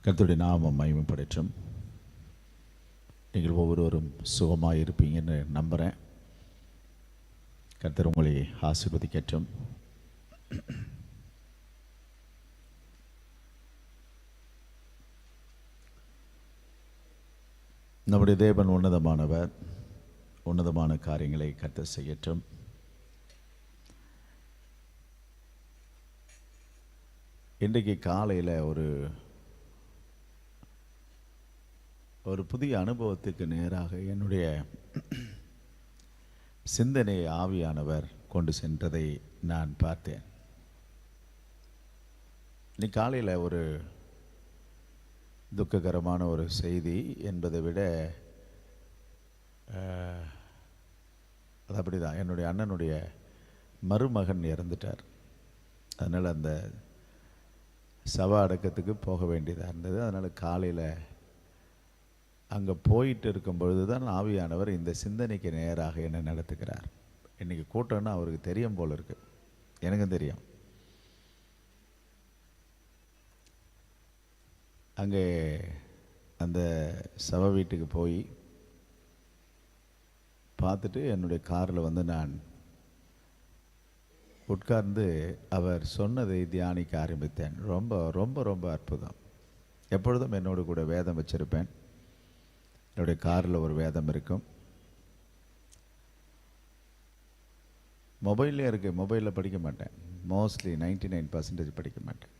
கர்த்தருடைய நாமம் மகிமைப்படட்டும். நீங்கள் ஒவ்வொருவரும் சுகமாக இருப்பீங்கன்னு நம்புகிறேன். கர்த்தர் உங்களை ஆசீர்வதிக்கட்டும். நம்முடைய தேவன் உன்னதமானவர். உன்னதமான காரியங்களை கர்த்தர் செய்யட்டும். இன்றைக்கு காலையில் ஒரு புதிய அனுபவத்துக்கு நேராக என்னுடைய சிந்தனை ஆவியானவர் கொண்டு சென்றதை நான் பார்த்தேன். இன்னைக்கு காலையில் ஒரு துக்ககரமான ஒரு செய்தி என்பதை விட அது அப்படி தான். என்னுடைய அண்ணனுடைய மருமகன் இறந்துட்டார். அதனால் அந்த சவ அடக்கத்துக்கு போக வேண்டியதாக இருந்தது. அதனால் காலையில் அங்கே போயிட்டு இருக்கும் பொழுது தான் ஆவியானவர் இந்த சிந்தனைக்கு நேராக என்னை நடத்துகிறார். இன்றைக்கி கூட்டம்னா அவருக்கு தெரியும் போல் இருக்கு, எனக்கும் தெரியும். அங்கே அந்த சவ வீட்டுக்கு போய் பார்த்துட்டு என்னுடைய காரில் வந்து நான் உட்கார்ந்து அவர் சொன்னதை தியானிக்க ஆரம்பித்தேன். ரொம்ப ரொம்ப ரொம்ப அற்புதம். எப்பொழுதும் என்னோடு கூட வேதம் வச்சிருப்பேன். என்னுடைய காரில் ஒரு வேதம் இருக்கும், மொபைல்லே இருக்குது. மொபைலில் படிக்க மாட்டேன், மோஸ்ட்லி 99% படிக்க மாட்டேன்.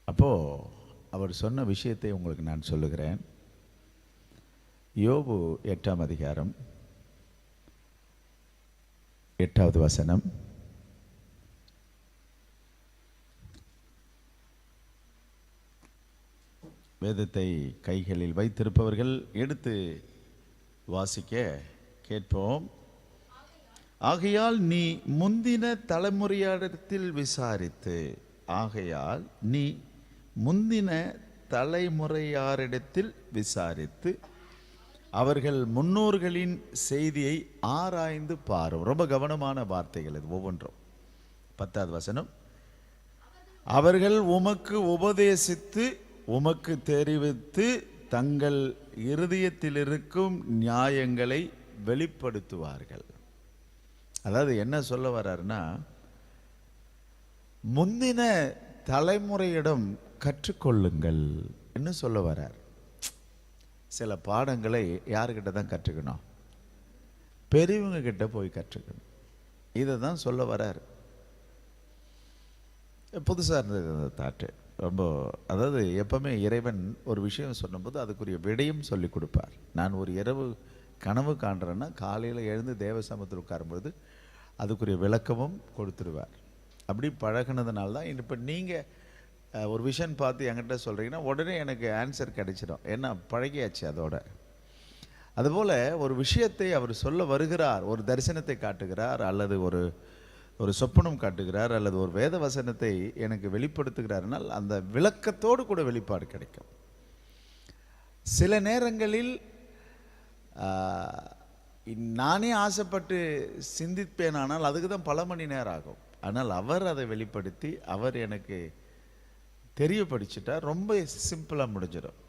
அப்போது அவர் சொன்ன விஷயத்தை உங்களுக்கு நான் சொல்லுகிறேன். யோபு 8ஆம் அதிகாரம் 8வது வசனம். வேதத்தை கைகளில் வைத்திருப்பவர்கள் எடுத்து வாசிக்க கேட்போம். ஆகையால் நீ முந்தின தலைமுறையாரிடத்தில் விசாரித்து அவர்கள் முன்னோர்களின் செய்தியை ஆராய்ந்து பாரும். ரொம்ப கவனமான வார்த்தைகள் இது ஒவ்வொன்றும். 10வது வசனம். அவர்கள் உமக்கு உபதேசித்து உமக்கு தெரிவித்து தங்கள் இருதயத்தில் இருக்கும் நியாயங்களை வெளிப்படுத்துவார்கள். அதாவது என்ன சொல்ல வர்றாருன்னா, முந்தின தலைமுறையிடம் கற்றுக்கொள்ளுங்கள் என்ன சொல்ல வர்றார். சில பாடங்களை யாருக்கிட்ட தான் கற்றுக்கணும்? பெரியவங்க கிட்ட போய் கற்றுக்கணும். இதை தான் சொல்ல வர்றார். புதுசாக இருந்தது அந்த தாட்டு. ரொம்ப, அதாவது எப்பவுமே இறைவன் ஒரு விஷயம் சொல்லும்போது அதுக்குரிய விடையும் சொல்லி கொடுப்பார். நான் ஒரு இரவு கனவு காண்றேன்னா காலையில் எழுந்து தேவ சமூகத்தில் உட்காரும்பொழுது அதுக்குரிய விளக்கமும் கொடுத்துருவார். அப்படி பழகினதுனால தான் இப்போ நீங்கள் ஒரு விஷயம் பார்த்து என்கிட்ட சொல்கிறீங்கன்னா உடனே எனக்கு ஆன்சர் கிடைச்சிடும். ஏன்னா பழகியாச்சு அதோட. அதுபோல் ஒரு விஷயத்தை அவர் சொல்ல வருகிறார், ஒரு தரிசனத்தை காட்டுகிறார், அல்லது ஒரு சொப்பனம் காட்டுகிறார், அல்லது ஒரு வேத வசனத்தை எனக்கு வெளிப்படுத்துகிறார்னால் அந்த விளக்கத்தோடு கூட வெளிப்பாடு கிடைக்கும். சில நேரங்களில் நானே ஆசைப்பட்டு சிந்திப்பேன், ஆனால் அதுக்கு தான் பல மணி நேரம் ஆகும். ஆனால் அவர் அதை வெளிப்படுத்தி அவர் எனக்கு தெரியப்படுத்திட்டார். ரொம்ப சிம்பிளாக முடிஞ்சிடும்.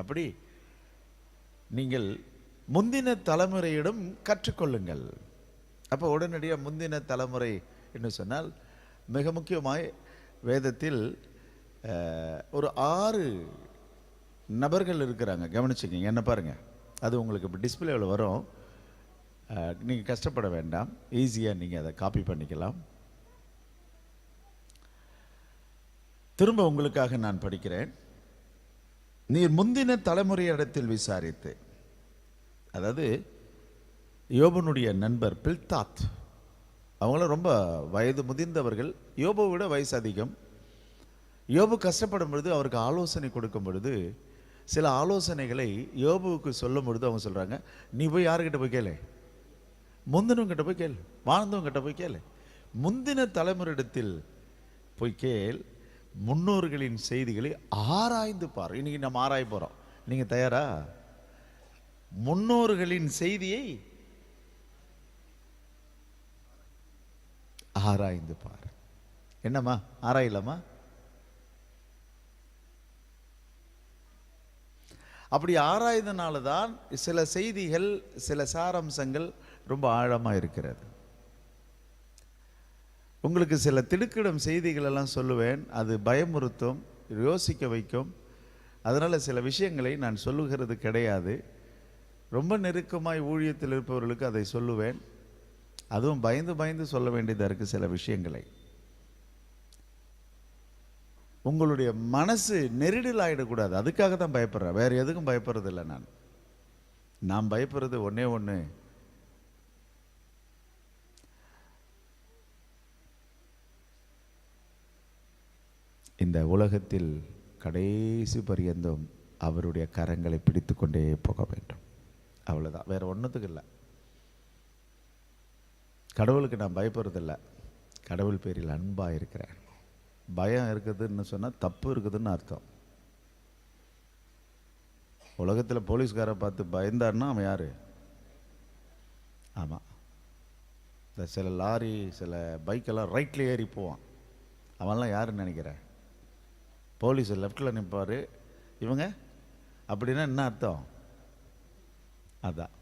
அப்படி நீங்கள் முந்தின தலைமுறையிடம் கற்றுக்கொள்ளுங்கள். அப்போ உடனடியாக முந்தின தலைமுறை என்று சொன்னால் மிக முக்கியமாய் வேதத்தில் ஒரு 6 நபர்கள் இருக்கிறாங்க. கவனிச்சுக்கிங்க, என்ன பாருங்கள். அது உங்களுக்கு இப்போ டிஸ்பிளேவில் வரும். நீங்கள் கஷ்டப்பட வேண்டாம், ஈஸியாக நீங்கள் அதை காப்பி பண்ணிக்கலாம். திரும்ப உங்களுக்காக நான் படிக்கிறேன். நீர் முந்தின தலைமுறையிடத்தில் விசாரித்து, அதாவது யோபனுடைய நண்பர் பில்தாத், அவங்களும் ரொம்ப வயது முதிர்ந்தவர்கள். யோபை விட வயசு அதிகம். யோபு கஷ்டப்படும் பொழுது அவருக்கு ஆலோசனை கொடுக்கும் பொழுது சில ஆலோசனைகளை யோபுவுக்கு சொல்லும் பொழுது அவங்க சொல்கிறாங்க, நீ போய் யாருக்கிட்ட போய் கேளு, முந்தினவங்கிட்ட போய் கேளு, வாழ்ந்தவங்கிட்ட போய் கேளு, முந்தின தலைமுறையிடத்தில் போய் கேள், முன்னோர்களின் செய்திகளை ஆராய்ந்து பார். இன்னைக்கு நம்ம ஆராய போகிறோம். நீங்கள் தயாரா? முன்னோர்களின் செய்தியை ஆராய்ந்து பார். என்னம்மா ஆராயலாமா? அப்படி ஆராய்ந்தனால தான் சில செய்திகள், சில சாராம்சங்கள் ரொம்ப ஆழமாக இருக்கிறது. உங்களுக்கு சில திடுக்கிடும் செய்திகள் எல்லாம் சொல்லுவேன், அது பயமுறுத்தும், யோசிக்க வைக்கும். அதனால் சில விஷயங்களை நான் சொல்லுகிறது கிடையாது. ரொம்ப நெருக்கமாய் ஊழியத்தில் இருப்பவர்களுக்கு அதை சொல்லுவேன். அதுவும் பயந்து பயந்து சொல்ல வேண்டியதாக இருக்குது சில விஷயங்களை. உங்களுடைய மனசு நெருடல் ஆகிடக்கூடாது, அதுக்காக தான் பயப்படுறேன், வேறு எதுக்கும் பயப்படுறது இல்லை. நான் பயப்படுறது ஒன்றே ஒன்று, இந்த உலகத்தில் கடைசி பரியந்தம் அவருடைய கரங்களை பிடித்து கொண்டே போக வேண்டும், அவ்வளோதான், வேறு ஒன்றுத்துக்கு இல்லை. கடவுளுக்கு நான் பயப்படுறதில்லை, கடவுள் பேரில் அன்பாக இருக்கிறேன். பயம் இருக்குதுன்னு சொன்னால் தப்பு இருக்குதுன்னு அர்த்தம். உலகத்தில் போலீஸ்காரை பார்த்து பயந்தாருன்னா அவன் யார்? ஆமாம், இந்த சில லாரி, சில பைக்கெல்லாம் ரைட்டில் ஏறி போவான், அவன்லாம் யாருன்னு நினைக்கிறேன்? போலீஸ் லெஃப்டில் நிற்பார், இவங்க அப்படின்னா என்ன அர்த்தம்? அதான்,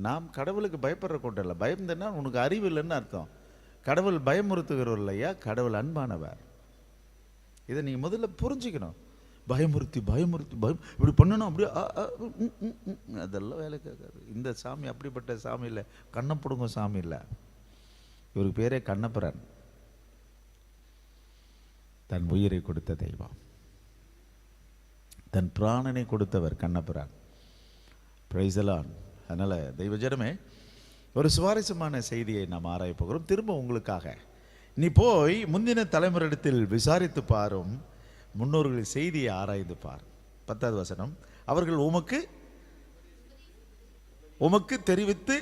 நாம் கடவுளுக்கு பயப்படுற கூட்டம் இல்லை. பயந்தன்னா உனக்கு அறிவு இல்லைன்னு அர்த்தம். கடவுள் பயமுறுத்துகிறவர் இல்லையா, கடவுள் அன்பானவர். இதை நீங்கள் முதல்ல புரிஞ்சுக்கணும். பயமுறுத்தி பயமுறுத்தி பயம் இப்படி பண்ணணும், அப்படியே அதெல்லாம் வேலை கேட்காது. இந்த சாமி அப்படிப்பட்ட சாமி இல்லை, கண்ணப்படுங்க சாமி இல்லை. இவருக்கு பேரே கண்ணபுரன், தன் உயிரை கொடுத்த தெய்வம், தன் பிராணனை கொடுத்தவர் கண்ணபுரன். Praise the Lord. அதனால் தெய்வஜனமே, ஒரு சுவாரஸ்யமான செய்தியை நாம் ஆராய போகிறோம் திரும்ப உங்களுக்காக. நீ போய் முந்தின தலைமுறையிடத்தில் விசாரித்து பாரும், முன்னோர்கள் செய்தியை ஆராய்ந்து பார். 10வது வசனம், அவர்கள் உமக்கு தெரிவித்து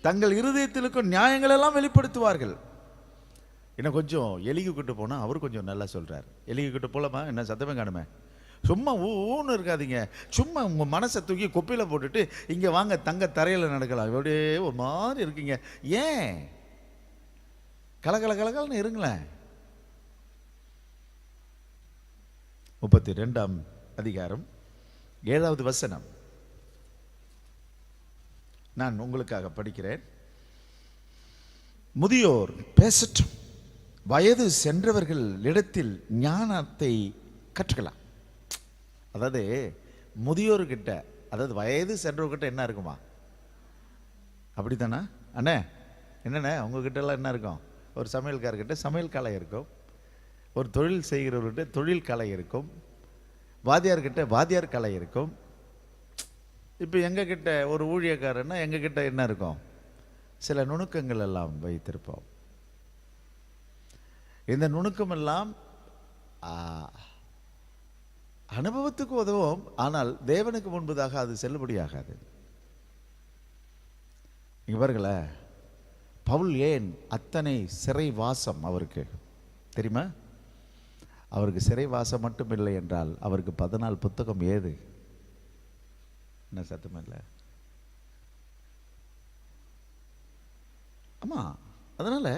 தங்கள் இருதயத்தில் இருக்கும் நியாயங்கள் எல்லாம் வெளிப்படுத்துவார்கள். இன்னும் கொஞ்சம் எலிகு கிட்ட போனால் அவர் கொஞ்சம் நல்லா சொல்கிறார். எலிகு கிட்ட போலாமா? என்ன சத்தமே காணுமே. சும்மா ஊன்னு இருக்காதீங்க, சும்மா உங்கள் மனசை தூக்கி கொப்பையில் போட்டுட்டு இங்கே வாங்க தங்க தரையில் நடக்கலாம், அப்படியே ஒரு மாதிரி இருக்கீங்க. ஏன் கலகலன்னு இருங்களேன். 32ஆம் அதிகாரம் 7வது வசனம் நான் உங்களுக்காக படிக்கிறேன். முதியோர் பேசட்டும், வயது சென்றவர்கள் இடத்தில் ஞானத்தை கற்றுக்கலாம். அதாவது முதியோர்கிட்ட, அதாவது வயது சென்றவர்கிட்ட என்ன இருக்குமா? அப்படித்தானே அண்ணே? என்னண்ணே உங்ககிட்ட எல்லாம் என்ன இருக்கும்? ஒரு சமையல்காரர்கிட்ட சமையல் கலை இருக்கும், ஒரு தொழில் செய்கிறவர்கிட்ட தொழில் கலை இருக்கும், வாத்தியார்கிட்ட வாத்தியார் கலை இருக்கும். இப்போ எங்ககிட்ட ஒரு ஊழியக்காரன்னா எங்ககிட்ட என்ன இருக்கும்? சில நுணுக்கங்கள் எல்லாம் வைத்திருப்போம். இந்த நுணுக்கமெல்லாம் அனுபவத்துக்கு உதவும், ஆனால் தேவனுக்கு முன்பதாக அது செல்லுபடியாகாது. இவர்களே, பவுல் ஏன் அத்தனை சிறை வாசம் அவருக்கு தெரியுமா? அவருக்கு சிறை வாசம் மட்டும் இல்லை என்றால் அவருக்கு 14 புத்தகம் ஏது? என்ன சத்தம் இல்லை? ஆமா, அதனால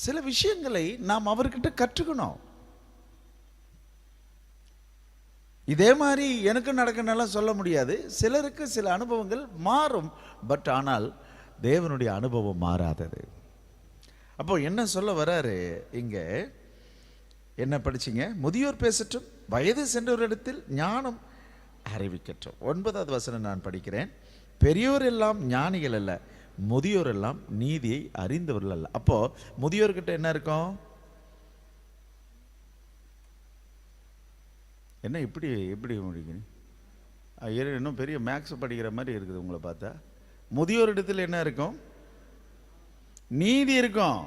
சில விஷயங்களை நாம் அவர்கிட்ட கற்றுக்கணும். இதே மாதிரி எனக்கு நடக்கணும்லாம் சொல்ல முடியாது. சிலருக்கு சில அனுபவங்கள் மாறும், பட் ஆனால் தேவனுடைய அனுபவம் மாறாதது. அப்போ என்ன சொல்ல வராரு இங்க? என்ன படிச்சீங்க? முதியோர் பேசட்டும், வயது சென்றவரிடத்தில் ஞானம் அறிவிக்கட்டும். 9வது வசனம் நான் படிக்கிறேன். பெரியோர் எல்லாம் ஞானிகள் அல்ல, முதியோர் எல்லாம் நீதியை அறிந்தவர்கள் அல்ல. அப்போ முதியோர்கிட்ட என்ன இருக்கும்? என்ன இப்படி எப்படி முடிக்கணும்? இன்னும் பெரிய மேக்ஸ் படிக்கிற மாதிரி இருக்குது உங்களை பார்த்தா. முதியோர் இடத்துல என்ன இருக்கும்? நீதி இருக்கும்.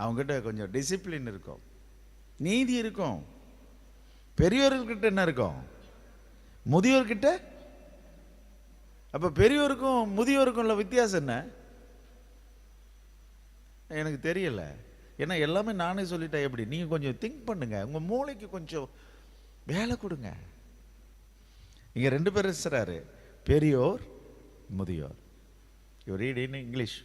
அவங்ககிட்ட கொஞ்சம் டிசிப்ளின் இருக்கும், நீதி இருக்கும். பெரியோர்கிட்ட என்ன இருக்கும்? முதியோர்கிட்ட. அப்ப பெரியோருக்கும் முதியோருக்கும் உள்ள வித்தியாசம் என்ன? எனக்கு தெரியல. ஏன்னா எல்லாமே நானே சொல்லிட்டேன். எப்படி? நீங்க கொஞ்சம் திங்க் பண்ணுங்க, உங்க மூளைக்கு கொஞ்சம் வேலை கொடுங்க. இங்க 2 பேர் இருக்கிறாரு, பெரியோர் முதியோர். You read in English.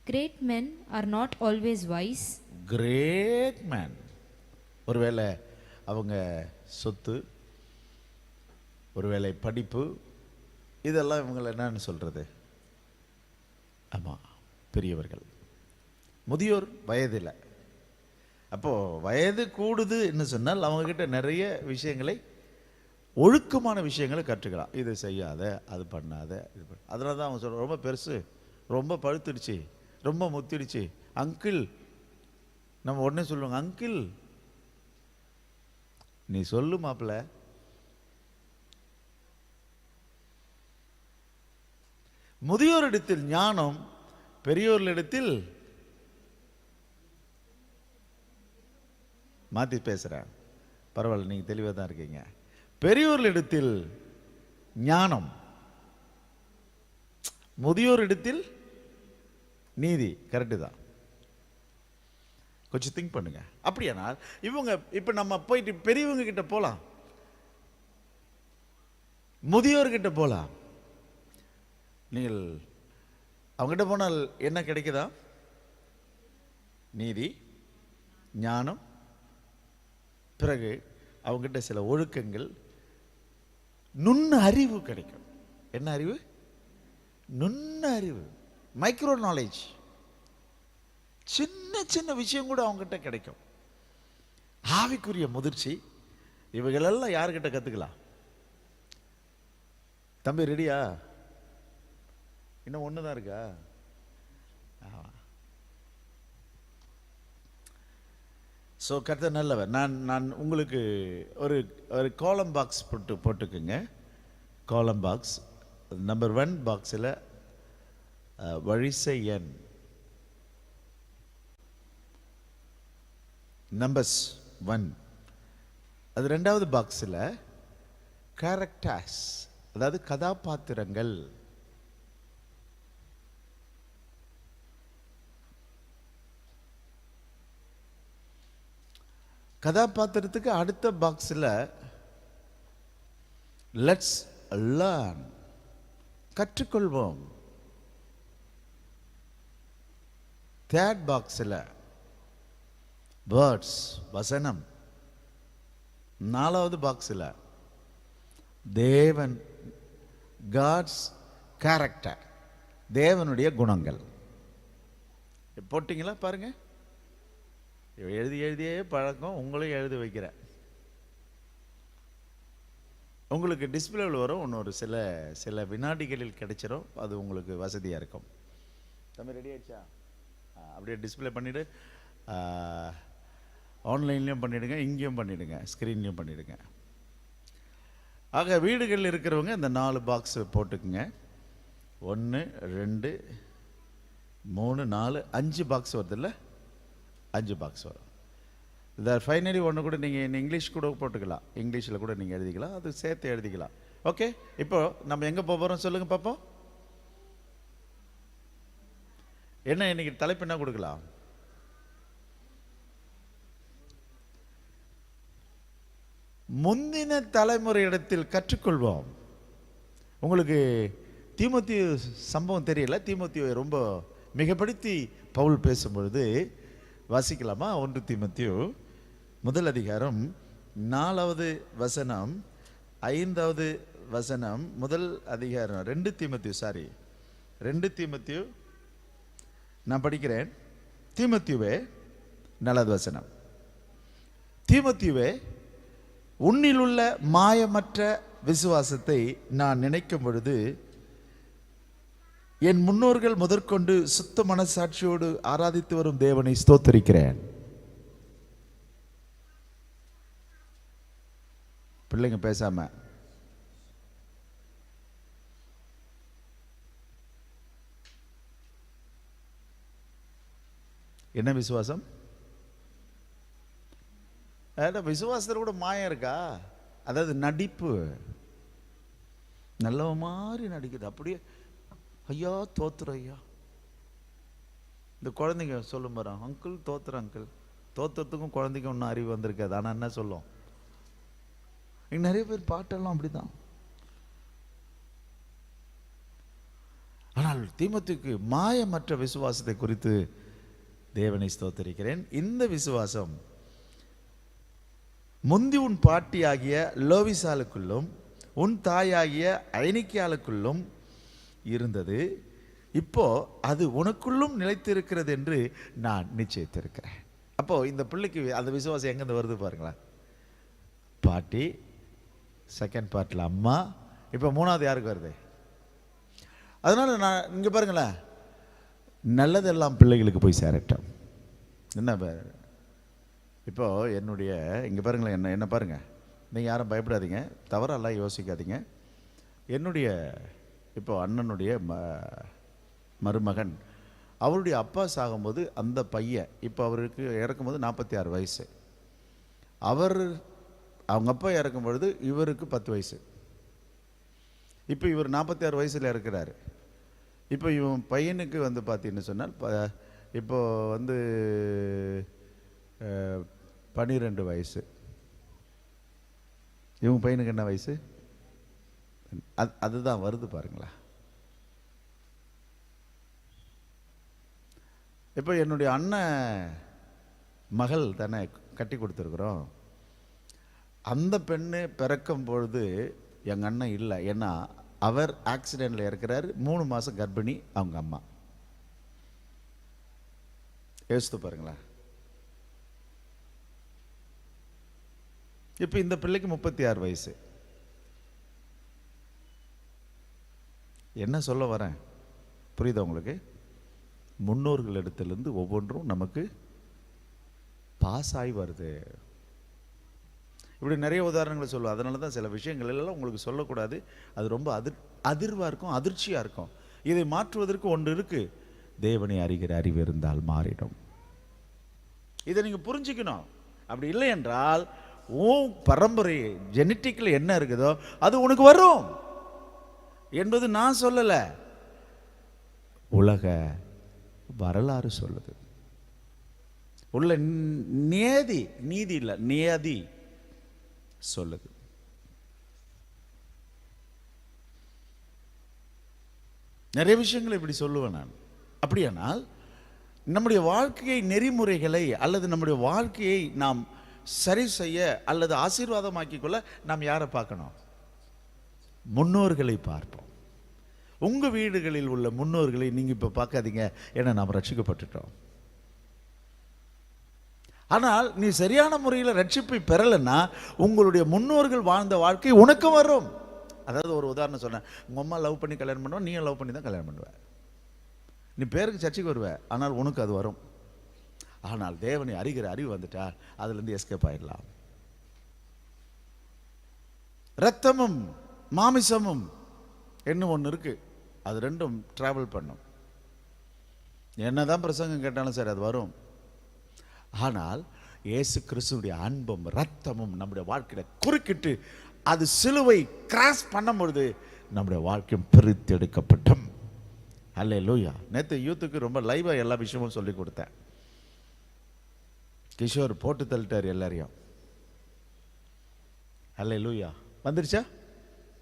Great men are not always wise. Great man. ஒருவேளை அவங்க சொத்து, ஒருவேளை படிப்பு, இதெல்லாம் இவங்களை என்னன்னு சொல்கிறது? ஆமாம், பெரியவர்கள். முதியோர் வயதில். அப்போது வயது கூடுதுன்னு சொன்னால் அவங்கக்கிட்ட நிறைய விஷயங்களை, ஒழுக்கமான விஷயங்களை கற்றுக்கலாம். இது செய்யாத, அது பண்ணாத, இது பண்ண. அதனால தான் அவங்க சொல்கிற, ரொம்ப பெருசு, ரொம்ப பழுத்துடுச்சு, ரொம்ப முத்திடுச்சு, அங்கிள். நம்ம உடனே சொல்லுவாங்க, அங்கிள் நீ சொல்லு மாப்பிள்ள. முதியோரிடத்தில் ஞானம், பெரியோரிடத்தில் மாற்றி பேசுகிறேன், பரவாயில்ல, நீங்கள் தெளிவாக தான் இருக்கீங்க. பெரியோரிடத்தில் ஞானம், முதியோரிடத்தில் நீதி. கரெக்டு தான். கொஞ்சம் திங்க் பண்ணுங்க. அப்படியானால் இவங்க இப்போ நம்ம போயிட்டு பெரியவங்க கிட்ட போகலாம், முதியோர்கிட்ட போகலாம். நீங்கள் அவங்ககிட்ட போனால் என்ன கிடைக்குதா? நீதி, ஞானம், பிறகு அவங்ககிட்ட சில ஒழுக்கங்கள், நுண்ண அறிவு கிடைக்கும். என்ன அறிவு? நுண்ண அறிவு, மைக்ரோ நாலேஜ். சின்ன சின்ன விஷயம் கூட அவங்ககிட்ட கிடைக்கும். ஆவிக்குரிய முதிர்ச்சி. இவைகளெல்லாம் யாருக்கிட்ட கற்றுக்கலாம்? தம்பி ரெடியா? இன்னும் ஒன்று தான் இருக்கா? ஸோ கர்த்தர் நல்லவர். நான் உங்களுக்கு ஒரு காலம் பாக்ஸ் போட்டுக்குங்க. காலம் பாக்ஸ் நம்பர் 1 பாக்ஸில் வரிசை எண் நம்பர்ஸ் 1. அது 2வது பாக்ஸில் கேரக்டர்ஸ், அதாவது கதாபாத்திரங்கள். கதாபாத்திரத்துக்கு அடுத்த பாக்ஸில் லெட்ஸ் லேர்ன், கற்றுக்கொள்வோம். 3rd பாக்ஸில் வேர்ட்ஸ், வசனம். 4வது பாக்ஸில் தேவன், காட்ஸ் கேரக்டர், தேவனுடைய குணங்கள். போட்டிங்களா? பாருங்க, எழுதியே பழக்கம். உங்களையும் எழுதி வைக்கிறேன். உங்களுக்கு டிஸ்பிளேவில் வரும். இன்னொரு சில வினாடிகளில் கிடைச்சிடும். அது உங்களுக்கு வசதியாக இருக்கும். தம்பி ரெடி ஆயிடுச்சா? அப்படியே டிஸ்பிளே பண்ணிவிடு. ஆன்லைன்லேயும் பண்ணிவிடுங்க, இங்கேயும் பண்ணிவிடுங்க, ஸ்க்ரீன்லேயும் பண்ணிவிடுங்க. ஆக வீடுகளில் இருக்கிறவங்க இந்த 4 பாக்ஸ் போட்டுக்குங்க. 1 2 3 4 5 பாக்ஸ் வருது இல்லை? 5 பாக்ஸ் வரும். இந்த ஃபைனலி ஒன்று கூட நீங்கள் இங்கிலீஷ் கூட போட்டுக்கலாம், இங்கிலீஷில் கூட நீங்கள் எழுதிக்கலாம், அது சேர்த்து எழுதிக்கலாம். ஓகே, இப்போ நம்ம எங்கே போகிறோம் சொல்லுங்கள் பார்ப்போம். என்ன இன்னைக்கு தலைப்பு என்ன கொடுக்கலாம்? முந்தின தலைமுறையிடத்தில் கற்றுக்கொள்வோம். உங்களுக்கு தீமோத்தேயு சம்பவம் தெரியல? தீமோத்தேயுவை ரொம்ப மிகப்படுத்தி பவுல் பேசும்பொழுது வாசிக்கலாமா? 1 தீமோத்தேயு 1 அதிகாரம் 4வது வசனம், 5வது வசனம், 1 அதிகாரம் 2 தீமோத்தேயு நான் படிக்கிறேன். தீமோத்தேயுவே, 4வது வசனம். தீமோத்தேயுவே, உன்னிலுள்ள மாயமற்ற விசுவாசத்தை நான் நினைக்கும் பொழுது என் முன்னோர்கள் முதற்கொண்டு சுத்த மனசாட்சியோடு ஆராதித்து வரும் தேவனை ஸ்தோத்தரிக்கிறேன். பிள்ளைங்க பேசாம. என்ன விசுவாசம்? விசுவாசத்தில் கூட மாயம் இருக்கா? அதாவது நடிப்பு. நல்ல மாதிரி நடிக்குது. அப்படியே ஐயா தோத்துற ஐயா. இந்த குழந்தைங்க சொல்லும் பாரு, அங்கிள் தோத்துற அங்கிள். தோத்துறதுக்கும் குழந்தைக்கும் ஒன்றும் அறிவு வந்திருக்காது. ஆனால் என்ன சொல்லும்? இங்கே நிறைய பேர் பாட்டெல்லாம் அப்படிதான். ஆனால் ஆனால் தீமோத்தேயுக்கு மாயமற்ற விசுவாசத்தை குறித்து தேவனை ஸ்தோத்திரிக்கிறேன். இந்த விசுவாசம் முந்தி உன் பாட்டியாகிய லோவிசாலுக்குள்ளும் உன் தாயாகிய ஐனிக்கியாளுக்குள்ளும் இருந்தது, இப்போ அது உனக்குள்ளும் நிலைத்திருக்கிறது என்று நான் நிச்சயித்திருக்கிறேன். அப்போ இந்த பிள்ளைக்கு அந்த விசுவாசம் எங்கேருந்து வருது பாருங்களா. பாட்டி, செகண்ட் பார்ட்டில் அம்மா, இப்போ மூணாவது யாருக்கு வருது? அதனால நான் இங்கே பாருங்களேன், நல்லதெல்லாம் பிள்ளைகளுக்கு போய் சேரட்டும். என்ன இப்போ என்னுடைய இங்கே பாருங்களேன், என்ன பாருங்க, நீங்கள் யாரும் பயப்படாதீங்க, தவறெல்லாம் யோசிக்காதீங்க. என்னுடைய இப்போ அண்ணனுடைய மருமகன், அவருடைய அப்பா சாகும்போது அந்த பையன், இப்போ அவருக்கு இறக்கும்போது 46 வயசு. அவங்க அப்பா இறக்கும் பொழுது இவருக்கு 10 வயசு. இப்போ இவர் 46 வயசில் இருக்கிறாரு. இப்போ இவன் பையனுக்கு வந்து பார்த்தீங்கன்னு சொன்னால் இப்போ வந்து 12 வயசு. இவங்க பையனுக்கு என்ன வயசு? அதுதான் வருது பாருங்களா. இப்போ என்னுடைய அண்ணன் மகள் தானே கட்டி கொடுத்துருக்குறோம். அந்த பெண்ணு பிறக்கும் பொழுது எங்கள் அண்ணன் இல்லை, ஏன்னா அவர் ஆக்சிடெண்ட்டில் இருக்கிறார். 3 மாதம் கர்ப்பிணி அவங்க அம்மா. யோசித்து பாருங்களா. இப்போ இந்த பிள்ளைக்கு 36 வயசு. என்ன சொல்ல வரேன் புரியுதா உங்களுக்கு? முன்னோர்கள் இடத்துலேருந்து ஒவ்வொன்றும் நமக்கு பாஸ் ஆகி வருது. இப்படி நிறைய உதாரணங்களை சொல்லுவோம். அதனால தான் சில விஷயங்கள் எல்லாம் உங்களுக்கு சொல்லக்கூடாது. அது ரொம்ப அதிர்வாக இருக்கும், அதிர்ச்சியாக இருக்கும். இதை மாற்றுவதற்கு ஒன்று இருக்குது, தேவனை அறிகிற அறிவு இருந்தால் மாறிடும். இதை நீங்கள் புரிஞ்சுக்கணும். அப்படி இல்லை என்றால் உன் பரம்பரை ஜெனட்டிக்கில் என்ன இருக்குதோ அது உனக்கு வரும் என்பது நான் சொல்லலை, உலக வரலாறு சொல்லுது. உள்ள நீதி இல்லை, நியதி சொல்லுது. நிறைய விஷயங்களை இப்படி சொல்லுவேன் நான். அப்படியானால் நம்முடைய வாழ்க்கையை நெறிமுறைகளை அல்லது நம்முடைய வாழ்க்கையை நாம் சரி செய்ய அல்லது ஆசீர்வாதமாக்கிக் கொள்ள நாம் யாரை பார்க்கணும்? முன்னோர்களை பார்ப்போம். உங்க வீடுகளில் உள்ள முன்னோர்களை நீங்க இப்ப பார்க்காதீங்க, ஏன்னா நாம் ரட்சிக்கப்பட்டுட்டோம். ஆனால் நீ சரியான முறையில் ரட்சிப்பை பெறலைன்னா உங்களுடைய முன்னோர்கள் வாழ்ந்த வாழ்க்கை உனக்கு வரும். அதாவது ஒரு உதாரணம் சொன்னேன், உங்க அம்மா லவ் பண்ணி கல்யாணம் பண்ணுவா, நீயும் லவ் பண்ணி தான் கல்யாணம் பண்ணுவ. நீ பேருக்கு சர்ச்சைக்கு வருவ, ஆனால் உனக்கு அது வரும். ஆனால் தேவனை அறிகிற அறிவு வந்துட்டால் அதுலேருந்து எஸ்கேப் ஆயிடலாம். ரத்தமும் மாமிசமும் என்ன ஒன்று இருக்கு, அது ரெண்டும் டிராவல் பண்ணும். என்னதான் பிரசங்கம் கேட்டாலும் சரி அது வரும். ஆனால் இயேசு கிறிஸ்துவுடைய அன்பும் ரத்தமும் நம்முடைய வாழ்க்கையில குறுக்கிட்டு அது சிலுவை கிராஸ் பண்ணும் பொழுது நம்முடைய வாழ்க்கையும் பிரித்தெடுக்கப்பட்டோம். அல்லேலூயா. நேற்று யூத்துக்கு ரொம்ப லைவா எல்லா விஷயமும் சொல்லி கொடுத்தேன். கிஷோர் போட்டு தள்ளிட்டார் எல்லாரையும். அல்லேலூயா. வந்துருச்சா?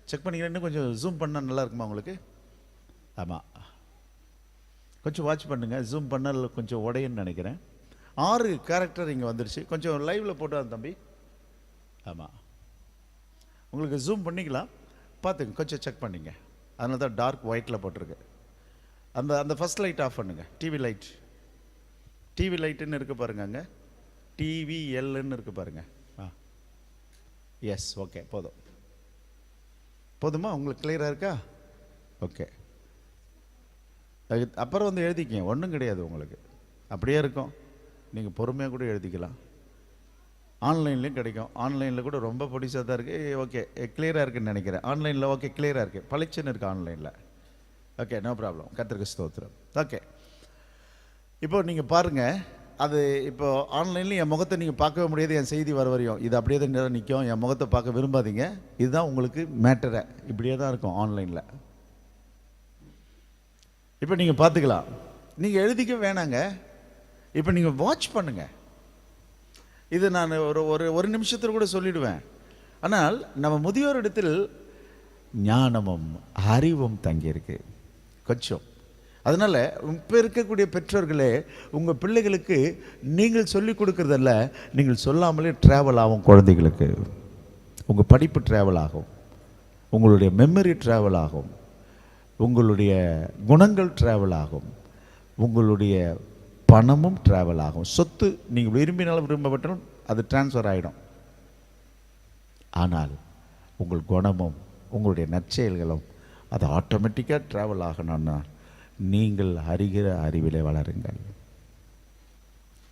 செக் பண்ணிக்கிறேன். இன்னும் கொஞ்சம் ஜூம் பண்ணால் நல்லா இருக்குமா உங்களுக்கு? ஆமாம், கொஞ்சம் வாட்ச் பண்ணுங்க. ஜூம் பண்ணால் கொஞ்சம் உடையன்னு நினைக்கிறேன். 6 கேரக்டர் இங்கே வந்துருச்சு. கொஞ்சம் லைவில் போட்டு தம்பி. ஆமாம், உங்களுக்கு ஜூம் பண்ணிக்கலாம், பார்த்துங்க, கொஞ்சம் செக் பண்ணிங்க. அதனால தான் டார்க் ஒயிட்டில் போட்டிருக்கு. அந்த ஃபர்ஸ்ட் லைட் ஆஃப் பண்ணுங்க. டிவி லைட்டுன்னு இருக்கு பாருங்க, அங்கே டிவிஎல்ன்னு இருக்கு பாருங்க. எஸ், ஓகே, போதுமா? உங்களுக்கு கிளியராக இருக்கா? ஓகே. அப்புறம் வந்து எழுதிக்கங்க, ஒன்றும் கிடையாது உங்களுக்கு, அப்படியே இருக்கும். நீங்கள் பொறுமையாக கூட எழுதிக்கலாம். ஆன்லைன்லேயும் கிடைக்கும். ஆன்லைனில் கூட ரொம்ப பொடிசாக தான் இருக்குது. ஓகே, கிளியராக இருக்குன்னு நினைக்கிறேன். ஆன்லைனில் ஓகே கிளியராக இருக்குது, பளிச்சுன்னு இருக்குது ஆன்லைனில். Okay, no problem. கர்த்தருக்கு ஸ்தோத்திரம். ஓகே, இப்போ நீங்கள் பாருங்கள். அது இப்போ ஆன்லைன்லேயும் என் முகத்தை நீங்கள் பார்க்கவே முடியாது. என் செய்தி வர வரையும் இது அப்படியே தான் நேரம் நிற்கும். என் முகத்தை பார்க்க விரும்பாதீங்க. இதுதான் உங்களுக்கு மேட்டரை. இப்படியே தான் இருக்கும் ஆன்லைனில். இப்போ நீங்கள் பார்த்துக்கலாம். நீங்கள் எழுதிக்க வேணாங்க. இப்போ நீங்கள் வாட்ச் பண்ணுங்க. இது நான் ஒரு நிமிஷத்தில் கூட சொல்லிடுவேன். ஆனால் நம்ம முதியோர் இடத்தில் ஞானமும் அறிவும் தங்கியிருக்கு. கொஞ்சம் அதனால் இப்போ இருக்கக்கூடிய பெற்றோர்களே, உங்கள் பிள்ளைகளுக்கு நீங்கள் சொல்லிக் கொடுக்குறதல்ல, நீங்கள் சொல்லாமலே ட்ராவல் ஆகும். குழந்தைகளுக்கு உங்கள் படிப்பு ட்ராவல் ஆகும், உங்களுடைய மெமரி ட்ராவல் ஆகும், உங்களுடைய குணங்கள் ட்ராவல் ஆகும், உங்களுடைய பணமும் ட்ராவல் ஆகும். சொத்து நீங்கள் விரும்பினாலும் விரும்பப்பட்டாலும் அது ட்ரான்ஸ்ஃபர் ஆகிடும். ஆனால் உங்கள் குணமும் உங்களுடைய நற்செயல்களும் அது ஆட்டோமேட்டிக்காக ட்ராவல் ஆகணும்னா நீங்கள் அறிகிற அறிவிலே வளருங்கள்.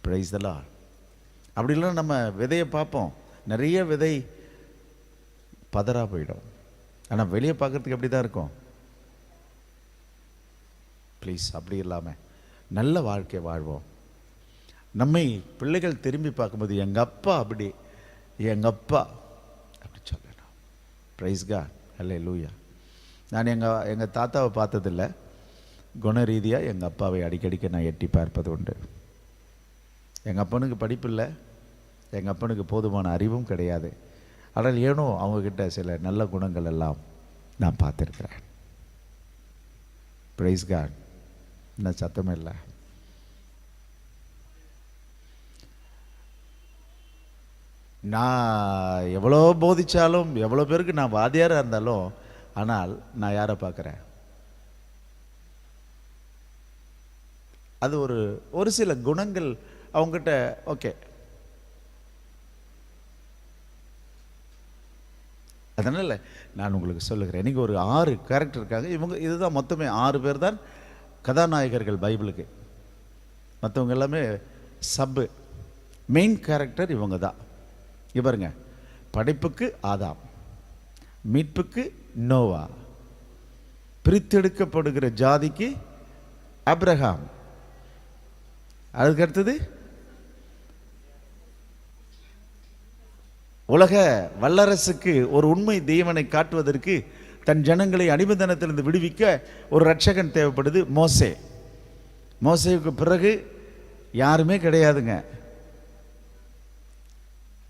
Praise the Lord. அப்படிலாம் நம்ம விதையை பார்ப்போம், நிறைய விதை பதறா போயிடும். ஆனால் வெளியே பார்க்குறதுக்கு எப்படி தான் இருக்கும். ப்ளீஸ் அப்படி இல்லாமல் நல்ல வாழ்க்கை வாழ்வோம். நம்மை பிள்ளைகள் திரும்பி பார்க்கும்போது எங்கள் அப்பா அப்படி, எங்கள் அப்பா அப்படி சொல்லணும். பிரைஸ் காட், ஹல்லேலூயா. நான் எங்கள் தாத்தாவை பார்த்ததில்லை, குண ரீதியாக எங்கள் அப்பாவை அடிக்கடிக்க நான் எட்டி பார்ப்பது உண்டு. எங்கள் அப்பனுக்கு படிப்பு இல்லை, எங்கள் அப்பனுக்கு போதுமான அறிவும் கிடையாது. ஆனால் ஏனோ அவங்கக்கிட்ட சில நல்ல குணங்கள் எல்லாம் நான் பார்த்துருக்கிறேன். Praise God. என்ன சத்தமே இல்லை. நான் எவ்வளோ போதிச்சாலும், எவ்வளோ பேருக்கு நான் வாதியாராக இருந்தாலும், ஆனால் நான் யாரை பார்க்குறேன்? அது ஒரு சில குணங்கள் அவங்ககிட்ட. ஓகே, அதனால் நான் உங்களுக்கு சொல்லுகிறேன், நீங்கள் ஒரு 6 கேரக்டர் இருக்காங்க. இதுதான் மொத்தமே 6 பேர் தான் கதாநாயகர்கள் பைபிளுக்கு. மற்றவங்க எல்லாமே சப்பு. மெயின் கேரக்டர் இவங்க தான். பாருங்க, படைப்புக்கு ஆதாம், மீட்புக்கு நோவா, பிரித்தெடுக்கப்படுகிற ஜாதிக்கு ஆபிரகாம், அதுக்கு அடுத்தது உலக வல்லரசுக்கு ஒரு உண்மை தெய்வனை காட்டுவதற்கு தன் ஜனங்களை அடிமைத்தனத்திலிருந்து விடுவிக்க ஒரு ரட்சகன் தேவைப்படுது, மோசே. மோசேவுக்கு பிறகு யாருமே கிடையாதுங்க.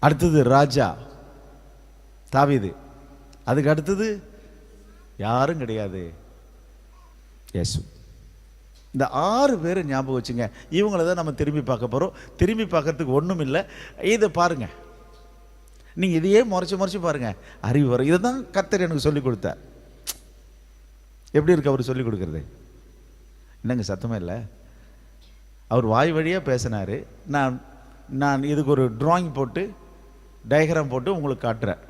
அடுத்தது ராஜா தாவீது, அதுக்கு அடுத்தது யாரும் கிடையாது, இயேசு. இந்த 6 பேரை ஞாபகம் வச்சுங்க. இவங்கள தான் நம்ம திரும்பி பார்க்க போகிறோம். திரும்பி பார்க்கறதுக்கு ஒன்றும் இல்லை. இதை பாருங்க, நீங்கள் இதையே முறைச்சி பாருங்க, அறிவு வரும். இதை தான் கர்த்தர் எனக்கு சொல்லிக் கொடுத்தார். எப்படி இருக்கு அவர் சொல்லிக் கொடுக்கறது? என்னங்க சத்தமே இல்லை? அவர் வாய் வழியாக பேசினார். நான் இதுக்கு ஒரு டிராயிங் போட்டு டயக்ராம் போட்டு உங்களுக்கு காட்டுறேன்.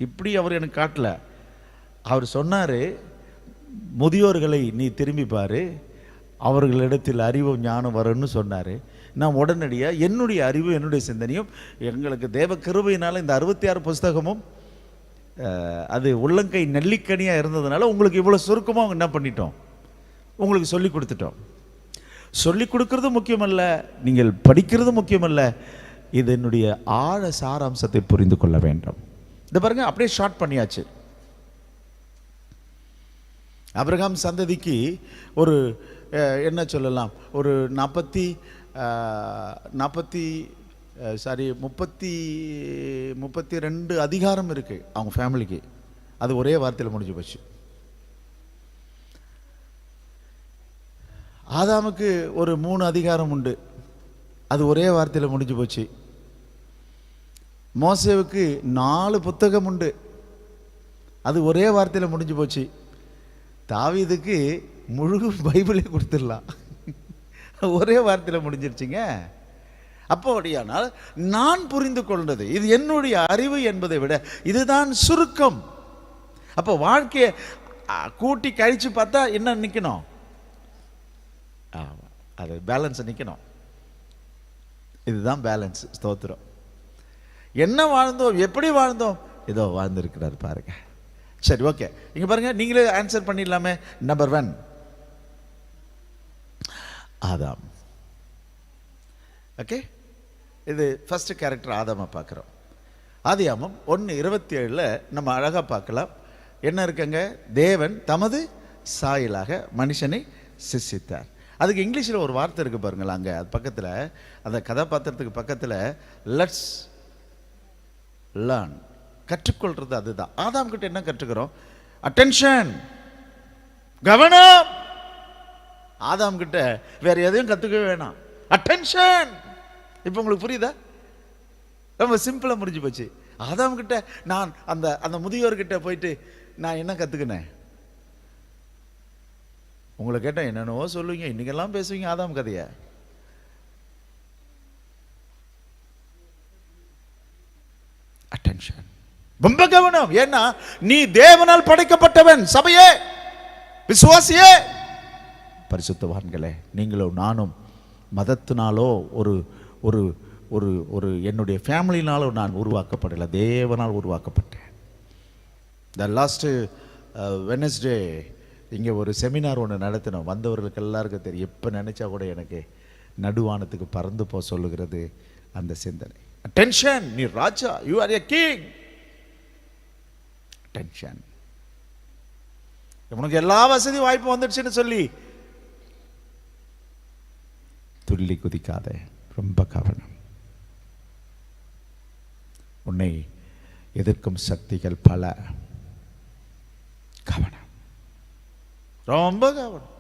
இப்படி அவர் எனக்கு காட்டல. அவர் சொன்னார், முதியோர்களை நீ திரும்பி பாரு, அவர்களிடத்தில் அறிவும் ஞானம் வரும்னு சொன்னார். நான் உடனடியாக என்னுடைய அறிவு, என்னுடைய சிந்தனையும், எங்களுக்கு தேவ கிருபையினால் இந்த 66 புஸ்தகமும் அது உள்ளங்கை நெல்லிக்கனியாக இருந்ததுனால உங்களுக்கு இவ்வளோ சுருக்கமாக அவங்க என்ன பண்ணிட்டோம், உங்களுக்கு சொல்லி கொடுத்துட்டோம். சொல்லி கொடுக்கறது முக்கியமல்ல, நீங்கள் படிக்கிறது முக்கியமல்ல, இது என்னுடைய ஆழ சாராம்சத்தை புரிந்து கொள்ள வேண்டும். இதை பாருங்க, அப்படியே ஷார்ட் பண்ணியாச்சு. ஆபிரகாம் சந்ததிக்கு ஒரு என்ன சொல்லலாம், ஒரு 32 அதிகாரம் இருக்கு அவங்க ஃபேமிலிக்கு. அது ஒரே வார்த்தையில் முடிஞ்சு போச்சு. ஆதாமுக்கு ஒரு 3 அதிகாரம் உண்டு, அது ஒரே வார்த்தையில் முடிஞ்சு போச்சு. மோசேவுக்கு 4 புத்தகம் உண்டு, அது ஒரே வார்த்தையில் முடிஞ்சு போச்சு. தாவீதுக்கு முழு பைபிளே கொடுத்துடலாம், ஒரே வார்த்தையில் முடிஞ்சிருச்சுங்க. அப்போ அப்படியானால் நான் புரிந்து கொண்டது, இது என்னுடைய அறிவு என்பதை விட இதுதான் சுருக்கம். அப்போ வாழ்க்கையை கூட்டி கழிச்சு பார்த்தா என்ன நிற்கணும்? அது பேலன்ஸ் நிற்கணும். இதுதான் பேலன்ஸ். ஸ்தோத்திரம். என்ன வாழ்ந்தோம், எப்படி வாழ்ந்தோம், ஏதோ வாழ்ந்திருக்கிறார் பாருங்க. சரி, ஓகே, இங்க பாருங்க, நீங்களே ஆன்சர் பண்ணிடலாமே. நம்பர் 1 ஆதாம். ஓகே, இது ஃபர்ஸ்ட் கேரக்டர் ஆதாமை பார்க்குறோம். ஆதியாகமம் 1:27 நம்ம அழகாக பார்க்கலாம். என்ன இருக்குங்க? தேவன் தமது சாயலாக மனுஷனை சிருஷ்டித்தார். அதுக்கு இங்கிலீஷில் ஒரு வார்த்தை இருக்குது பாருங்களா, அங்கே அது பக்கத்தில், அந்த கதாபாத்திரத்துக்கு பக்கத்தில் லெட்ஸ் லேர்ன், கற்றுக்கொள்றது. அதுதான் ஆதாம் கிட்ட என்ன கற்றுக்கிறோம்? அட்டென்ஷன், கவனம். ஆதாம் கிட்ட வேற எதையும் கத்துக்கவே வேணாம். அட்டென்ஷன். இப்போ உங்களுக்கு புரியுதா? ரொம்ப சிம்பிளா முடிஞ்சு போச்சு. ஆதாம் கிட்ட நான் அந்த முதியோர்கிட்ட போயிட்டு நான் என்ன கத்துக்கினேன்? உங்களை கேட்டேன் என்னென்னவோ சொல்லுவீங்க, இன்னைக்கெல்லாம் பேசுவீங்க ஆதாம் கதைய. அட்டென்ஷன், ரொம்ப கவனம். ஏன்னா நீ தேவனால் படைக்கப்பட்டவன். சபையே, விசுவாசியே, பரிசுத்தவான்களே, நீங்களும் நானும் மதத்தினாலோ ஒரு ஒரு ஒரு ஒரு என்னுடைய ஃபேமிலினாலோ நான் உருவாக்கப்படலை, தேவனால் உருவாக்கப்பட்டேன். இந்த லாஸ்ட்டு வெனஸ்டே இங்கே ஒரு செமினார் ஒன்று நடத்தினோம். வந்தவர்களுக்கு எல்லாருக்கும் தெரியும். எப்போ நினச்சா கூட எனக்கு நடுவானத்துக்கு பறந்து போக சொல்லுகிறது அந்த சிந்தனை. அட்டென்ஷன், நீ ராஜா, you are a king. Attention. உனக்கு எல்லா வசதி வாய்ப்பு வந்துடுச்சுன்னு சொல்லி துள்ளி குதிக்காத, ரொம்ப கவனம். உன்னை எதிர்க்கும் சக்திகள் பல. கவனம், ரொம்ப கவனம்.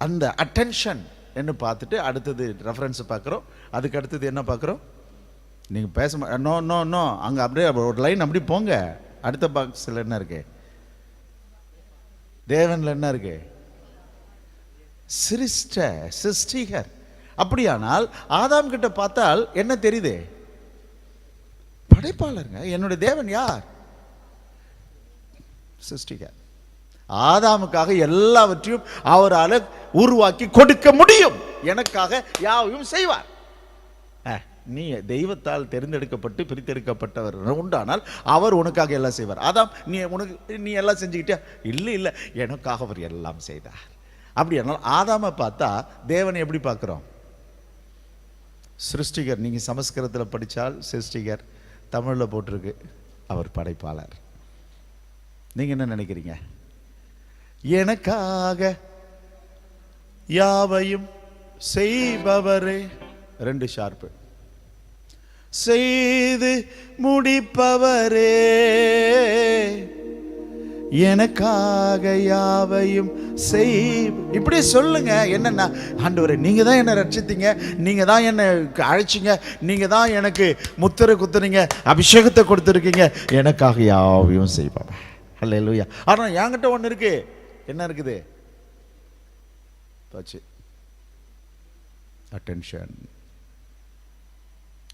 அந்த அட்டென்ஷன் என்ன பார்த்துட்டு அடுத்தது ரெஃபரன்ஸ் பார்க்குறோம். அதுக்கு அடுத்தது என்ன பார்க்குறோம்? நீங்கள் பேச நோ நோ நோ, அங்கே அப்படியே ஒரு லைன் அப்படி போங்க. அடுத்த பாக்ஸில் என்ன இருக்கு? தேவனில் என்ன இருக்கு? சிருஷ்டிகர். அப்படியானால் ஆதாம் கிட்ட பார்த்தால் என்ன தெரியுது? படைப்பாளருங்க. என்னுடைய தேவன் யார்? சிருஷ்டிகர். ஆதாமுக்காக எல்லாவற்றையும் அவரால் உருவாக்கி கொடுக்க முடியும். எனக்காக யாவையும் செய்வார். நீ தெய்வத்தால் தெரிந்தெடுக்கப்பட்டு பிரித்தெடுக்கப்பட்டவர் உண்டானால் அவர் உனக்காக எல்லாம் செய்வார். ஆதாம், நீ எல்லாம் செஞ்சுக்கிட்டியா? இல்லை இல்லை, எனக்காக அவர் எல்லாம் செய்தார். அப்படியானால் ஆதாமை பார்த்தா தேவனை எப்படி பார்க்குறோம்? சிருஷ்டிகர். நீங்கள் சமஸ்கிருதத்தில் படித்தால் சிருஷ்டிகர், தமிழில் போட்டிருக்கு அவர் படைப்பாளர். நீங்கள் என்ன நினைக்கிறீங்க? எனக்காக யாவையும் செய்பவரே, 2 ஷார்ப்பு, செய்து முடிப்பவரே, எனக்காக யாவையும் செய். இப்படி சொல்லுங்க. என்னன்னா, ஆண்டவரே நீங்க தான் என்ன ரட்சித்தீங்க, நீங்க தான் என்ன அழைச்சிங்க, நீங்க தான் எனக்கு முத்திரை குத்துறீங்க, அபிஷேகத்தை கொடுத்துருக்கீங்க, எனக்காக யாவையும் செய்வாங்க. அல்லேலூயா. ஆனா என்கிட்ட ஒன்று இருக்கு. என்ன இருக்குது? அட்டென்ஷன்.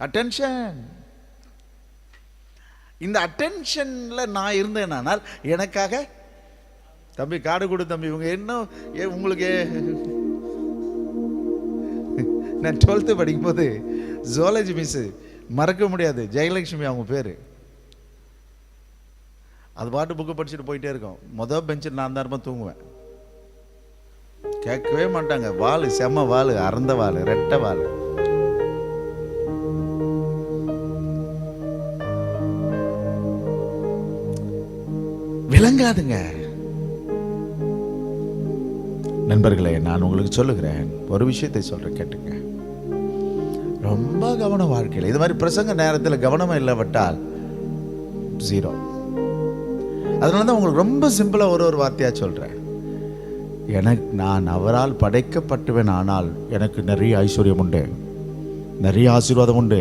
அட்டென்ஷன். இந்த அட்டென்ஷன்ல நான் இருந்தேனால் எனக்காக தம்பி காடு கொடு தம்பி. இவங்க என்ன உங்களுக்கு, நான் 12th படிக்கும்போது ஜுவாலஜி மிஸ் மறக்க முடியாது, ஜெயலட்சுமி அவங்க பேரு. அது பாட்டு புக்கு படிச்சுட்டு போயிட்டே இருக்கோம். மொதல் பெஞ்சில் நான் தான் இருப்பேன், தூங்குவேன். கேட்கவே மாட்டாங்க. வாள், செம்ம வாள், அறந்த வாள், ரெட்டை வாள். விளங்காதுங்க. நண்பர்களே, நான் உங்களுக்கு சொல்லுகிறேன், ஒரு விஷயத்தை சொல்றேன், கேட்டுங்க. ரொம்ப கவனம் வாழ்க்கையில். இது மாதிரி பிரசங்க நேரத்தில் கவனமா இல்லாவிட்டால் 0. அதனாலதான் உங்களுக்கு ரொம்ப சிம்பிளா ஒரு வார்த்தையா சொல்றேன். நான் அவரால் படைக்கப்பட்டுவேன், ஆனால் எனக்கு நிறைய ஐஸ்வர்யம் உண்டு, நிறைய ஆசீர்வாதம் உண்டு.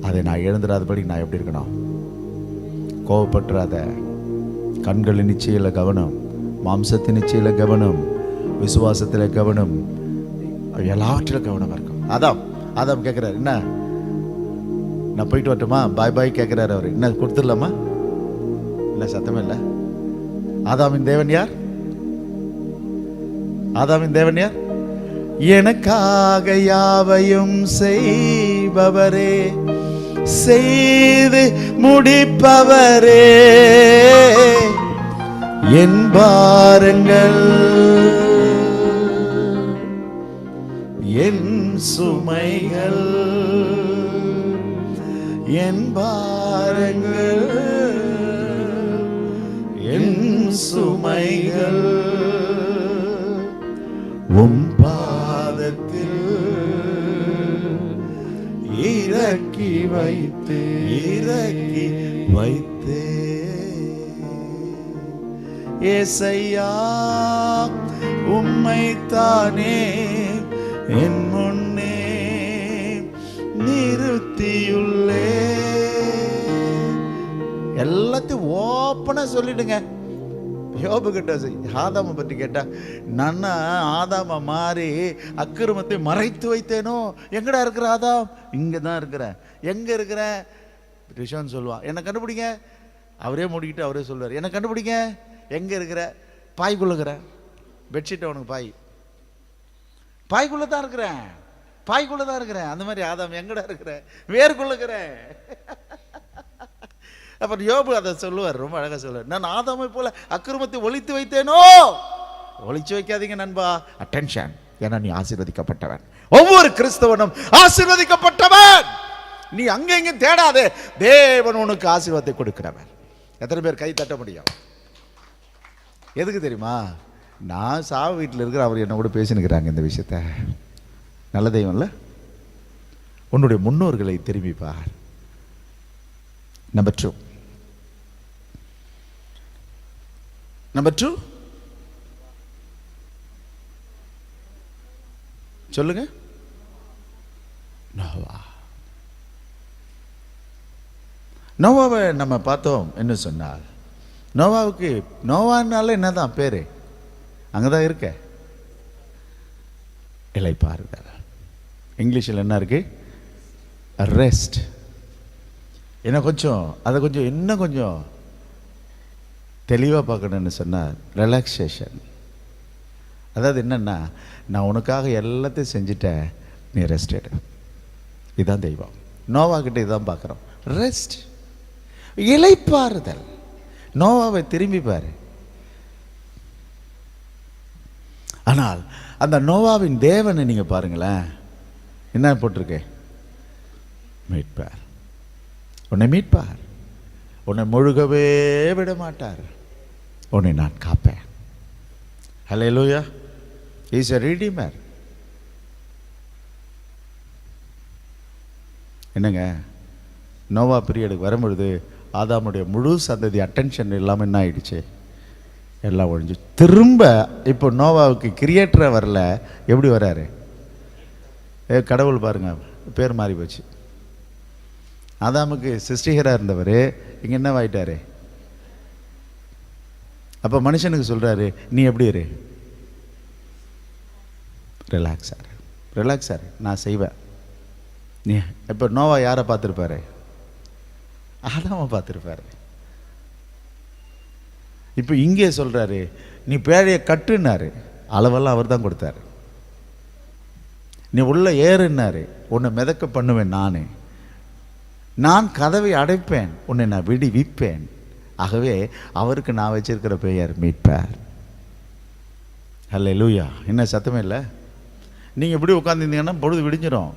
அதை நான் இழந்துடாதபடி நான் எப்படி இருக்கணும்? கோவப்பட்டுறாத. கண்களின் நிச்சயில கவனம், மாம்சத்தின் நிச்சயில கவனம், விசுவாசத்தில் கவனம், எல்லாவற்றிலும் கவனம் இருக்கும். ஆதாம் கேட்கிறார், என்ன நான் போயிட்டு வரட்டுமா, பாய் பாய் கேட்கிறாரு. அவர் என்ன கொடுத்துடலாமா? இல்லை, சத்தமே இல்லை. ஆதாமின் தேவன் யார்? ஆதாமின் தேவன் யார்? எனக்காக யாவையும் செய்பவரே, செய்து முடிப்பவரே, என் பாரங்கள் என் சுமைகள், என் பாரங்கள் என் சுமைகள் உம் பாதத்தில் இறக்கி வைத்து ஏசையா உம்மைத்தானே என் முன்னே நிறுத்தியுள்ளே. எல்லாத்தையும் ஓப்பனா சொல்லிடுங்க. யோபு கிட்ட ஆதாமை பற்றி கேட்டா, நான் ஆதாம மாறி அக்கிரமத்தை மறைத்து வைத்தேனோ. எங்கடா இருக்கிற ஆதாம்? இங்க தான் இருக்கிறேன். எங்க இருக்கிற? ரிஷான் சொல்லுவான், என்னை கண்டுபிடிங்க. அவரே மூடிக்கிட்டு அவரே சொல்லுவார், என்னை கண்டுபிடிங்க. எங்க இருக்கிற? பாய்க்குள்ளுக்கிற. பெட்ஷீட் அவனுக்கு பாய்க்குள்ள தான் இருக்கிறேன், பாய்க்குள்ள தான் இருக்கிறேன். அந்த மாதிரி ஆதாம் எங்கடா இருக்கிற? வேர்க்குள்ளுக்கிறேன். அப்புறம் யோபு அதை சொல்லுவார், ரொம்ப அழகா சொல்லுவார், நான் ஆதாமை போல அக்கிரமத்தை ஒளித்து வைத்தேனோ. ஒளிச்சு வைக்காதீங்க நண்பா. அட்டென்ஷன். ஏன்னா நீ ஆசீர்வதிக்கப்பட்டவன். ஒவ்வொரு கிறிஸ்தவனும் ஆசீர்வதிக்கப்பட்டவன். நீ அங்க இங்க தேடாதே. தேவன் உனக்கு ஆசீர்வாதத்தை கொடுக்கிறவன். எத்தனை பேர் கை தட்ட முடியும்? எதுக்கு தெரியுமா? நான் சாவு வீட்டில் இருக்கிற அவர் என்ன கூட பேசினுக்கிறாங்க இந்த விஷயத்த. நல்ல தெய்வம்ல. உன்னுடைய முன்னோர்களை திரும்பி பார். நம்பர் 2. சொல்லுங்க. நோவாவை நம்ம பார்த்தோம். என்ன சொன்னார்? நோவாவுக்கு நோவானால என்னதான் பேரு? அங்கதான் இருக்க இளைப்பாறுதல். இங்கிலீஷில் என்ன இருக்கு? ரெஸ்ட். என்ன கொஞ்சம் அதை கொஞ்சம் இன்னும் கொஞ்சம் தெளிவாக பார்க்கணுன்னு சொன்னார், ரிலாக்ஸேஷன். அதாவது என்னன்னா, நான் உனக்காக எல்லாத்தையும் செஞ்சுட்டேன், நீ ரெஸ்ட் எடு. இதுதான் தெய்வம். நோவா கிட்ட இதுதான் பார்க்குறோம், ரெஸ்ட், இளைப்பாறுதல். நோவாவை திரும்பி பாரு. ஆனால் அந்த நோவாவின் தேவனை நீங்கள் பாருங்களேன், என்ன போட்டிருக்கு? மீட்பார். உன்னை மீட்பார். உன்னை முழுகவே விட மாட்டார். உன்னை நான் காப்பேன். ஹல்லேலூயா. He is a redeemer. என்னங்க, நோவா பீரியடுக்கு வரும்பொழுது ஆதாமுடைய முழு சந்ததி அட்டென்ஷன் இல்லாமல் என்ன ஆயிடுச்சு? எல்லாம் ஒழிஞ்சு. திரும்ப இப்போ நோவாவுக்கு கிரியேட்டரை வரல. எப்படி வராரு? கடவுள் பாருங்க, பேர் மாறி போச்சு. ஆதாமுக்கு சிருஷ்டிகராக இருந்தவர் இங்கே என்னவாயிட்டாரு? அப்போ மனுஷனுக்கு சொல்கிறாரு, நீ எப்படி இரு? ரிலாக்ஸாரு, நான் செய்வேன். நீ இப்போ நோவா யாரை பார்த்துருப்பாரு? ஆதாமை பார்த்துருப்பாரு. இப்போ இங்கே சொல்கிறாரு, நீ பேழையை கட்டுன்னாரு. அளவெல்லாம் அவர் தான் கொடுத்தாரு. நீ உள்ள ஏறுன்னாரு. உன்னை மிதக்க பண்ணுவேன் நான் கதவை அடைப்பேன், உன்னை நான் விடுவிப்பேன். ஆகவே அவருக்கு நான் வச்சிருக்கிற பெயர் மீட்பார். ஹல்லேலூயா. என்ன சத்தமே இல்லை? நீங்கள் இப்படி உட்காந்துருந்தீங்கன்னா பொழுது விடிஞ்சிடும்.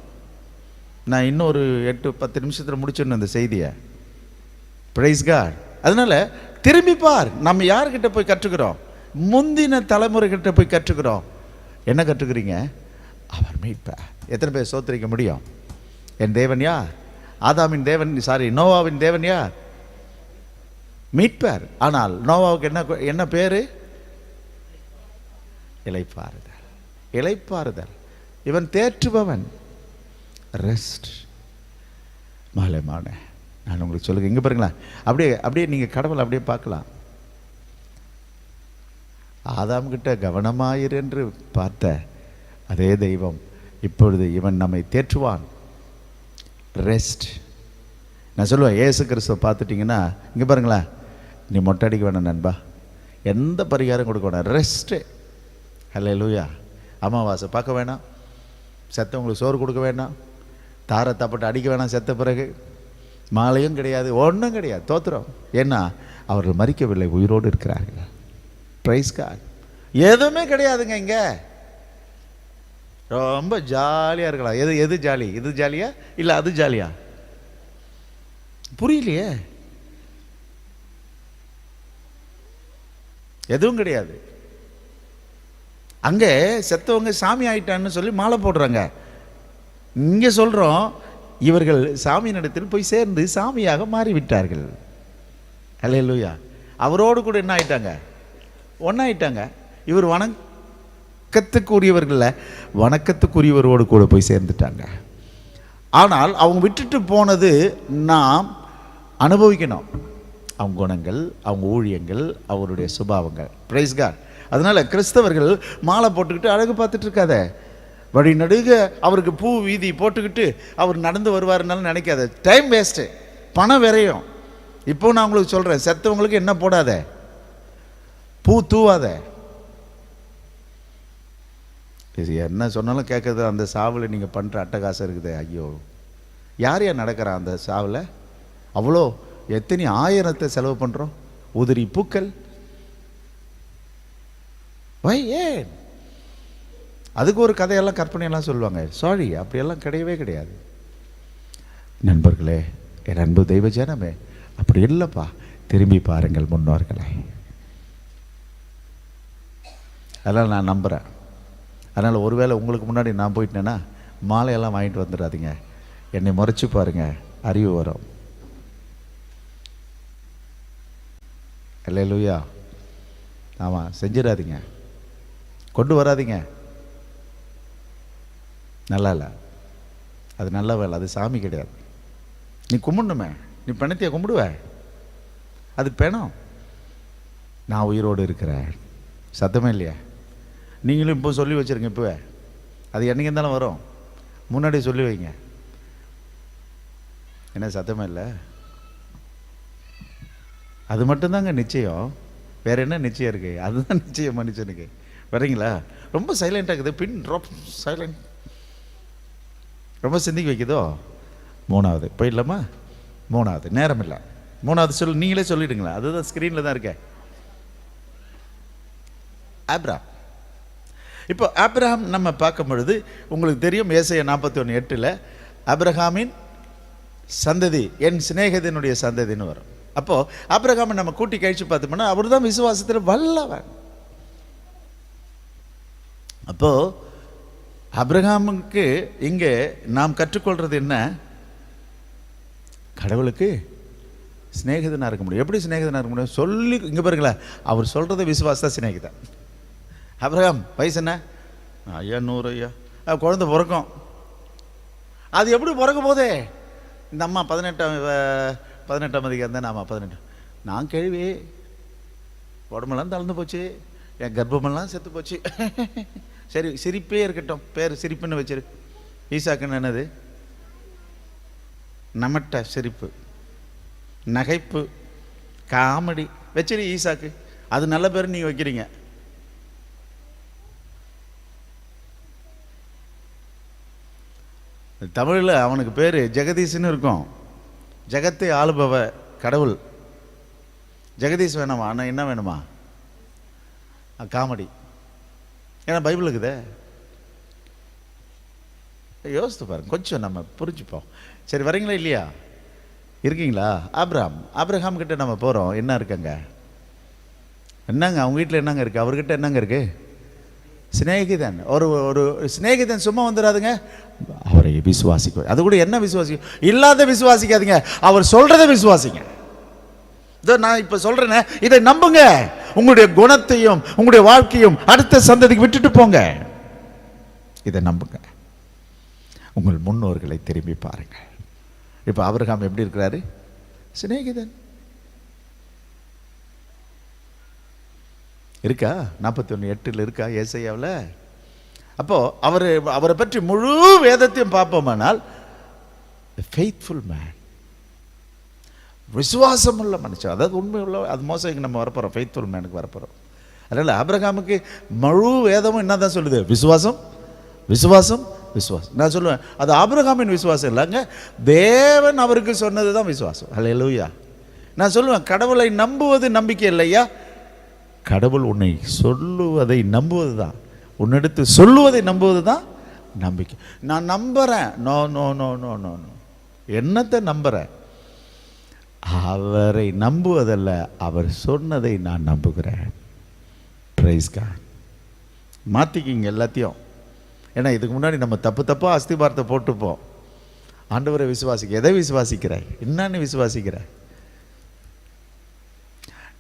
நான் இன்னும் ஒரு 8-10 நிமிஷத்தில் முடிச்சிடணும் இந்த செய்தியை. Praise God. அதனால திரும்பி பார். நம்ம யார்கிட்ட போய் கற்றுக்கிறோம்? முந்தின தலைமுறைகிட்ட போய் கற்றுக்கிறோம். என்ன கற்றுக்கிறீங்க? அவர் மீட்பார். எத்தனை பேர் சோத்திரிக்க முடியும்? என் தேவன் யார்? ஆதாமின் தேவன், நோவாவின் தேவன் யார்? மீட்பார். ஆனால் நோவாவுக்கு என்ன பேரு? இளைப்பாறுதல். இவன் தேற்றுபவன். ரெஸ்ட். மாலைமான நான் உங்களுக்கு சொல்லுங்க, இங்க பாருங்களேன். அப்படியே நீங்க கடவுளை அப்படியே பார்க்கலாம். ஆதாம் கிட்ட கவனமாயிரு என்று பார்த்த அதே தெய்வம் இப்பொழுது இவன் நம்மை தேற்றுவான். ரெஸ்ட். நான் சொல்லுவேன், ஏசு கிறிஸ்துவை பார்த்துட்டிங்கன்னா இங்கே பாருங்களேன், நீ மொட்டை அடிக்க வேணாம் நண்பா, எந்த பரிகாரம் கொடுக்க வேணாம், ரெஸ்ட்டு. ஹல்லேலூயா. அமாவாசை பார்க்க வேணாம், செத்தவங்களுக்கு சோறு கொடுக்க வேணாம், தாரை தப்பட்டு அடிக்க வேணாம், செத்த பிறகு மாலையும் கிடையாது, ஒன்றும் கிடையாது. தோத்துறோம். ஏன்னா அவர்கள் மரிக்கவில்லை, உயிரோடு இருக்கிறார்கள். Praise God. எதுவுமே கிடையாதுங்க இங்கே. ரொம்ப ஜாலியாக இருக்கலாம். எது ஜாலி? இது ஜாலியா இல்லை அது ஜாலியா? புரியலையே. எதுவும் கிடையாது. அங்கே செத்தவங்க சாமி ஆயிட்டான்னு சொல்லி மாலை போடுறாங்க. இங்கே சொல்கிறோம், இவர்கள் சாமியினிடத்தில் போய் சேர்ந்து சாமியாக மாறிவிட்டார்கள். ஹல்லேலூயா. அவரோடு கூட என்ன ஆயிட்டாங்க? ஒன்றாயிட்டாங்க. இவர் வணக்கத்துக்குரியவர்களில் வணக்கத்துக்குரியவரோடு கூட போய் சேர்ந்துட்டாங்க. ஆனால் அவங்க விட்டுட்டு போனது நாம் அனுபவிக்கணும், அவங்க குணங்கள், அவங்க ஊழியங்கள், அவருடைய சுபாவங்கள். Praise God. அதனால கிறிஸ்தவர்கள் மாலை போட்டுக்கிட்டு அழகு பார்த்துட்டு இருக்காத, வழி நடுக அவருக்கு பூ வீதி போட்டுக்கிட்டு அவர் நடந்து வருவாருன்னாலும் நினைக்காத. டைம் வேஸ்ட்டு, பணம் விரையும். இப்போ நான் உங்களுக்கு சொல்கிறேன், செத்தவங்களுக்கு என்ன போடாத, பூ தூவாத. இது என்ன சொன்னாலும் கேட்குறது. அந்த சாவில் நீங்கள் பண்ணுற அட்டகாசம் இருக்குது. ஐயோ, யார் யார் நடக்கிறா அந்த சாவில்? அவ்வளோ எத்தனை ஆயிரத்தை செலவு பண்ணுறோம். உதிரி பூக்கள். ஏன் அதுக்கு ஒரு கதையெல்லாம் கற்பனையெல்லாம் சொல்லுவாங்க. சாரி, அப்படியெல்லாம் கிடையவே கிடையாது. நண்பர்களே, என் அன்பு தெய்வ ஜனமே, அப்படி இல்லைப்பா. திரும்பி பாருங்கள் முன்னோர்களை. அதனால் நான் நம்புகிறேன். அதனால் ஒருவேளை உங்களுக்கு முன்னாடி நான் போயிட்டேன்னா மாலையெல்லாம் வாங்கிட்டு வந்துடாதீங்க. என்னை முறைச்சி பாருங்க, அறிவு வரும். அல்லேலூயா. ஆமாம், செஞ்சிடாதீங்க, கொண்டு வராதிங்க. நல்லா இல்லை, அது நல்ல வேலை, அது சாமி கிடையாது. நீ கும்பிடணுமே, நீ பிணத்தைய கும்பிடுவ, அது பிணம். நான் உயிரோடு இருக்கிறேன், சத்தமே இல்லையா? நீங்களும் இப்போ சொல்லி வச்சுருங்க. இப்போவே அது என்னைக்கு இருந்தாலும் வரும், முன்னாடி சொல்லி வைங்க. என்ன சத்தமே இல்லை? அது மட்டும்தாங்க நிச்சயம். வேறு என்ன நிச்சயம் இருக்குது? அதுதான் நிச்சயம் மனுஷனுக்கு. வரீங்களா? ரொம்ப சைலண்டாக இருக்குது. பின் ட்ராப் சைலண்ட், ரொம்ப சிந்திக்க வைக்குதோ. மூணாவது போயிடலாமா? மூணாவது நேரம் இல்லை. மூணாவது சொல்லு, நீங்களே சொல்லிடுங்களா? அதுதான் ஸ்க்ரீனில் தான் இருக்கேன். ஆப்ரஹாம். இப்போ ஆப்ரஹாம் நம்ம பார்க்கும் பொழுது உங்களுக்கு தெரியும், ஏசாயா 41:8 ஆபிரகாமின் சந்ததி என் சிநேகிதனுடைய சந்ததின்னு வரும். அப்போது ஆபிரகாமை நம்ம கூட்டி கழிச்சு பார்த்தோம்னா அவர் தான் விசுவாசத்தில் வல்லவன். அப்போது ஆபிரகாமுக்கு இங்கே நாம் கற்றுக்கொள்கிறது என்ன? கடவுளுக்கு சிநேகிதனாக இருக்க முடியும். எப்படி சிநேகிதனாக இருக்க முடியும்? சொல்லி இங்கே பாருங்களேன், அவர் சொல்கிறத விசுவாசத்தான் சிநேகிதன். ஆபிரகாம் வயசு என்ன? ஐயா 100 ஐயா. குழந்தை பிறக்கும். அது எப்படி பிறக்க போதே? இந்த அம்மா 18ஆம் அதிகாரம் தான். ஆமாம் 18. நான் கேள்வி, உடம்பெல்லாம் தளர்ந்து போச்சு, என் கர்ப்பமெல்லாம் செத்து போச்சு. சரி, சிரிப்பே இருக்கட்டும், பேர் சிரிப்புன்னு வச்சிரு. ஈசாக்குன்னு என்னது? நமட்ட சிரிப்பு, நகைப்பு, காமெடி வச்சிரு ஈசாக்கு. அது நல்ல பேர் நீங்கள் வைக்கிறீங்க. தமிழில் அவனுக்கு பேர் ஜெகதீஷ்னு இருக்கும். ஜெகத்தை ஆளுபவ கடவுள். ஜெகதீஷ் வேணாமா? ஆனால் என்ன வேணுமா? காமெடி. ஏன்னா பைபிள் இருக்குதே. யோசித்து பாருங்க, கொஞ்சம் நம்ம புரிஞ்சுப்போம். சரி, வரீங்களா இல்லையா? இருக்கீங்களா? ஆபிரகாம் கிட்ட நம்ம போகிறோம். என்ன இருக்குங்க? என்னங்க அவங்க வீட்டில் என்னங்க இருக்குது? அவர்கிட்ட என்னங்க இருக்குது? சிநேகிதன். ஒரு சிநேகிதன் சும்மா வந்துடாதுங்க, அவரை விசுவாசிக்க. அது கூட என்ன விசுவாசிக்க? இல்லாத விசுவாசிக்காதீங்க, அவர் சொல்றதை விசுவாசிங்க. இதோ நான் இப்போ சொல்றேனே, இதை நம்புங்க. உங்களுடைய குணத்தையும் உங்களுடைய வாழ்க்கையும் அடுத்த சந்ததிக்கு விட்டுட்டு போங்க. இதை நம்புங்க. உங்கள் முன்னோர்களை திரும்பி பாருங்க. இப்போ ஆபிரகாம் எப்படி இருக்கிறாரு? சிநேகிதன். இருக்கா? 41:8 இருக்கா ஏசாயாவில்? அப்போது அவரை பற்றி முழு வேதத்தையும் பார்ப்போமானால் ஃபெய்த்ஃபுல் மேன், விசுவாசம் உள்ள மனுஷன். அதாவது உண்மை உள்ள, அது மோசம் நம்ம வரப்போகிறோம், ஃபெய்த்ஃபுல் மேனுக்கு வரப்போகிறோம். அதனால் ஆபிரகாமுக்கு முழு வேதமும் என்ன தான் சொல்லுது? விசுவாசம், விசுவாசம், விசுவாசம். நான் சொல்லுவேன், அது ஆபிரகாமின் விசுவாசம் இல்லைங்க, தேவன் அவருக்கு சொன்னது தான் விசுவாசம். அல்லேலூயா. நான் சொல்லுவேன், கடவுளை நம்புவது நம்பிக்கை இல்லையா, கடவுள் உன்னை சொல்லுவதை நம்புவது தான், உன்னிடத்து சொல்லுவதை நம்புவது தான் நம்பிக்கை. நான் நம்புகிறேன். No no no no no no. என்னத்தை நம்புகிறேன்? அவரை நம்புவதல்ல, அவர் சொன்னதை நான் நம்புகிறேன். Price God. மாற்றிக்கிங்க எல்லாத்தையும். ஏன்னா இதுக்கு முன்னாடி நம்ம தப்பாக அஸ்திபாரத்தை போட்டுப்போம். ஆண்டவரை விசுவாசிக்க. எதை விசுவாசிக்கிறேன்? என்னன்னு விசுவாசிக்கிறேன்?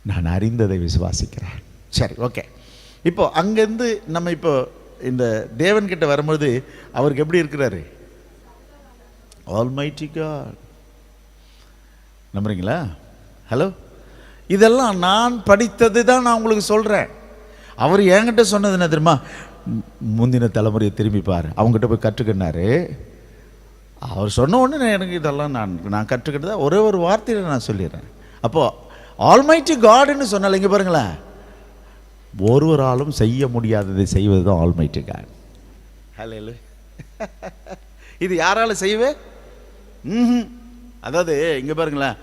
நான் அறிந்ததை விசுவாசிக்கிறேன். சரி, ஓகே. இப்போ அங்கேருந்து நம்ம இப்போ இந்த தேவன்கிட்ட வரும்போது அவருக்கு எப்படி இருக்கிறாரு? Almighty God. நம்புறீங்களா? ஹலோ, இதெல்லாம் நான் படித்தது தான் நான் உங்களுக்கு சொல்கிறேன். அவர் என்கிட்ட சொன்னது என்ன தெரியுமா? முந்தின தலைமுறையை திரும்பி பாரு, அவங்ககிட்ட போய் கற்றுக்கினாரு. அவர் சொன்ன உடனே எனக்கு இதெல்லாம் நான் கற்றுக்கிட்டதா ஒரே ஒரு வார்த்தையில் நான் சொல்லிடுறேன். அப்போது ஆல்மைட்டி காடுன்னு சொன்னால இங்கே பாருங்களேன், ஒருவராலும் செய்ய முடியாததை செய்வது தான் ஆல்மைட்டி காட். ஹல்லேலூயா. இது யாரால செய்வே? அதாவது இங்கே பாருங்களேன்,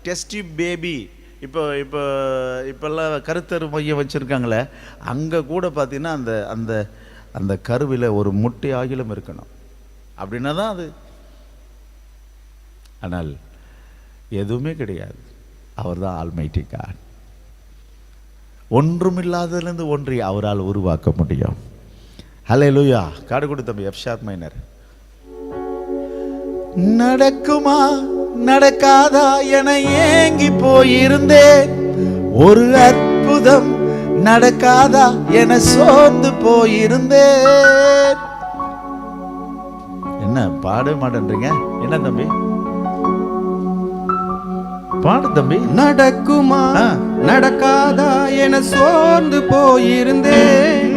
டெஸ்டி பேபி இப்போல்லாம் கருத்தரு மையம் வச்சுருக்காங்களே, அங்கே கூட பார்த்தீங்கன்னா அந்த அந்த அந்த கருவில் ஒரு முட்டை ஆகிலும் இருக்கணும், அப்படின்னா தான் அது. ஆனால் எதுவுமே கிடையாது. அவர் தான் ஆல்மைட்டி காட். ஒன்றுமில்லாததுலேருந்து ஒன்றை அவரால் உருவாக்க முடியும். ஹல்லேலூயா. காடு கொடு தம்பி, எஃப் ஷார்ப் மைனர். நடக்குமா நடக்காதா என ஏங்கி போயிருந்தேன், ஒரு அற்புதம் நடக்காதா என சோர்ந்து போயிருந்தேன். என்ன பாட மாட்டேன்றீங்க? என்ன தம்பி பாடு தம்பி. நடக்குமா நடக்காதா என சோர்ந்து போயிருந்தேன்,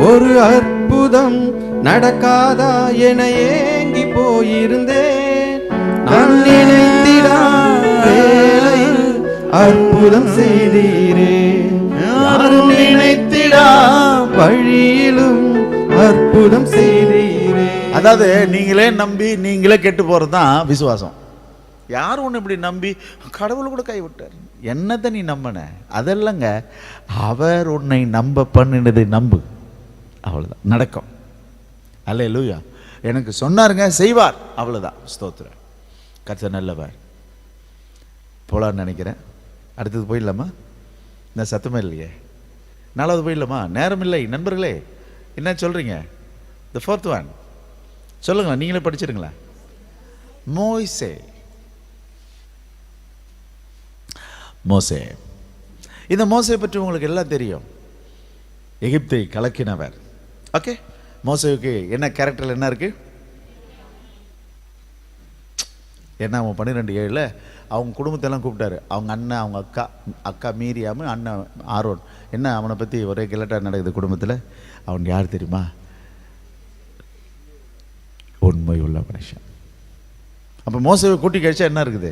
ஒரு அற்புதம் நடக்காதா என ஏங்கி போயிருந்தேன். நான் நினைத்திடா வேளையில் அற்புதம் செய்தீரே, யாரும் நினைத்திடா வழியிலும் அற்புதம் செய்தீரே. அதாவது நீங்களே நம்பி நீங்களே கெட்டு போறது தான் விசுவாசம். யாரும் ஒன்று இப்படி நம்பி கடவுள் கூட கைவிட்டார், என்னத்தை நீ நம்பின அதெல்லாங்க. அவர் உன்னை நம்ப பண்ணினதை நம்பு, அவ்வளோதான் நடக்கும். அல்லேலூயா. எனக்கு சொன்னாருங்க, செய்வார், அவ்வளோதான். ஸ்தோத்திரம். கர்த்தர் நல்லவர். போலான்னு நினைக்கிறேன். அடுத்தது போயிடலாமா? என்ன சத்தமே இல்லையே. நாலாவது போயிடலாமா? நேரம் இல்லை நண்பர்களே. என்ன சொல்கிறீங்க? த ஃபோர்த் ஒன் சொல்லுங்களா, நீங்களே படிச்சிருங்களா? மோசே. மோசே, இந்த மோசே பற்றி உங்களுக்கு எல்லாம் தெரியும். எகிப்தை கலக்கினவர். ஓகே, மோசேவுக்கு என்ன கேரக்டர் என்ன இருக்கு? என்ன, அவன் 12:7 அவங்க குடும்பத்தெல்லாம் கூப்பிட்டாரு. அவங்க அண்ணன், அவங்க அக்கா மீரியாம, அண்ணன் ஆரோன். என்ன அவனை பற்றி ஒரே கிளட்டாக நடக்குது குடும்பத்தில். அவன் யார் தெரியுமா? உண்மை உள்ள மனுஷன். அப்போ மோசேவை கூட்டி கழிச்சா என்ன இருக்குது?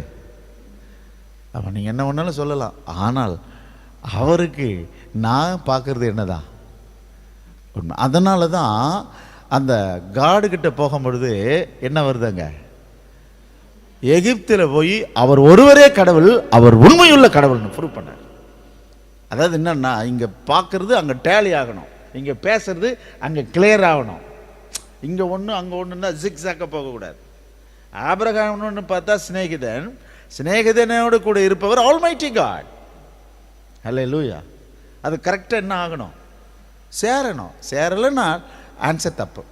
அவன் நீங்கள் என்ன ஒன்றாலும் சொல்லலாம், ஆனால் அவருக்கு நான் பார்க்கறது என்னதான் உண்மை. அதனால தான் அந்த காடுகிட்ட போகும்பொழுது என்ன வருதுங்க, எகிப்தில் போய் அவர் ஒருவரே கடவுள், அவர் உண்மையுள்ள கடவுள்னு ப்ரூவ் பண்ணார். அதாவது என்னன்னா, இங்கே பார்க்கறது அங்கே டேலி ஆகணும், இங்கே பேசுறது அங்கே கிளியர் ஆகணும். இங்கே ஒன்று அங்கே ஒன்றுன்னா ஜிக்ஸாக்க போகக்கூடாது. ஆபிரகாம் ஒன்று பார்த்தா சிநேகிதன், சிநேகிதனோடு கூட இருப்பவர் ஆல்மைட்டி காட். ஹல்லேலூயா. அது கரெக்டாக என்ன ஆகணும்? சேரணும். சேரலைன்னா ஆன்சர் தப்பு.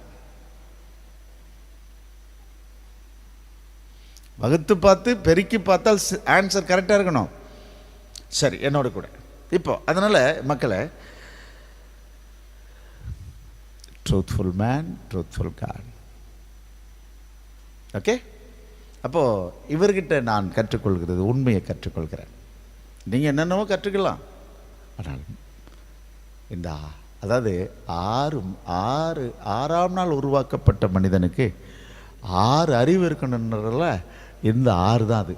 வகுத்து பார்த்து பெருக்கி பார்த்தால் ஆன்சர் கரெக்டாக இருக்கணும். சரி, என்னோட கூட இப்போ. அதனால் மக்களை, truthful man, truthful God. Okay, அப்போது இவர்கிட்ட நான் கற்றுக்கொள்கிறது உண்மையை கற்றுக்கொள்கிறேன். நீங்கள் என்னென்னவோ கற்றுக்கலாம், ஆனால் இந்த அதாவது ஆறாம் நாள் உருவாக்கப்பட்ட மனிதனுக்கு 6 அறிவு இருக்கணுன்றதுல இந்த 6 தான் அது.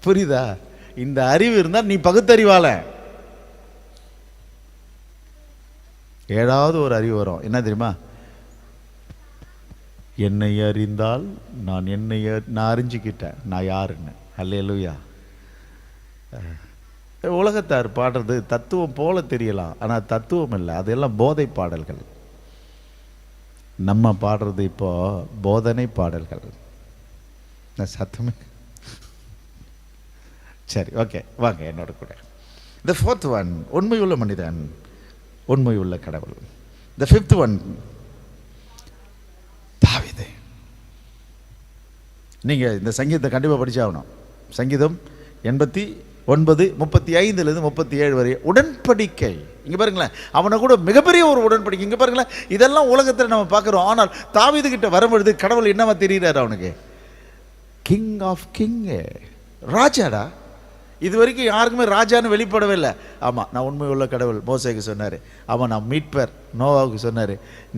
புரியுதா? இந்த அறிவு இருந்தால் நீ பகுத்தறிவாள. 7வது ஒரு அறிவு வரும். என்ன தெரியுமா? என்னை அறிந்தால் நான் அறிஞ்சிக்கிட்டேன் நான் யாருன்னு. அல்லேலூயா. உலகத்தார் பாடுறது தத்துவம் போல தெரியலாம், ஆனால் தத்துவம் இல்லை, அதெல்லாம் போதை பாடல்கள். நம்ம பாடுறது இப்போ போதனை பாடல்கள். சத்தமே. சரி, ஓகே, வாங்க என்னோட கூட. த ஃபோர்த் ஒன், உண்மையுள்ள மனிதன், உண்மையுள்ள கடவுள். த ஃபிஃப்த் ஒன், தாவீது. நீங்கள் இந்த சங்கீதத்தை கண்டிப்பாக படிச்சாகணும். சங்கீதம் 87 9:35 37 வரை உடன்படிக்கை. இங்க பாருங்களேன், அவனை கூட மிகப்பெரிய ஒரு உடன்படிக்கை. இங்க பாருங்களேன், இதெல்லாம் உலகத்தில் நம்ம பார்க்குறோம். ஆனால் தாவீது கிட்ட வரும்பொழுது கடவுள் என்னவா தெரிகிறார் அவனுக்கு? கிங் ஆஃப் கிங், ராஜாடா. இது வரைக்கும் யாருக்குமே ராஜான்னு வெளிப்படவே இல்லை. ஆமாம், நான் உண்மை உள்ள கடவுள் மோசேக்கு சொன்னார். ஆமாம், நான் மீட்பர் நோவாவுக்கு சொன்னார்.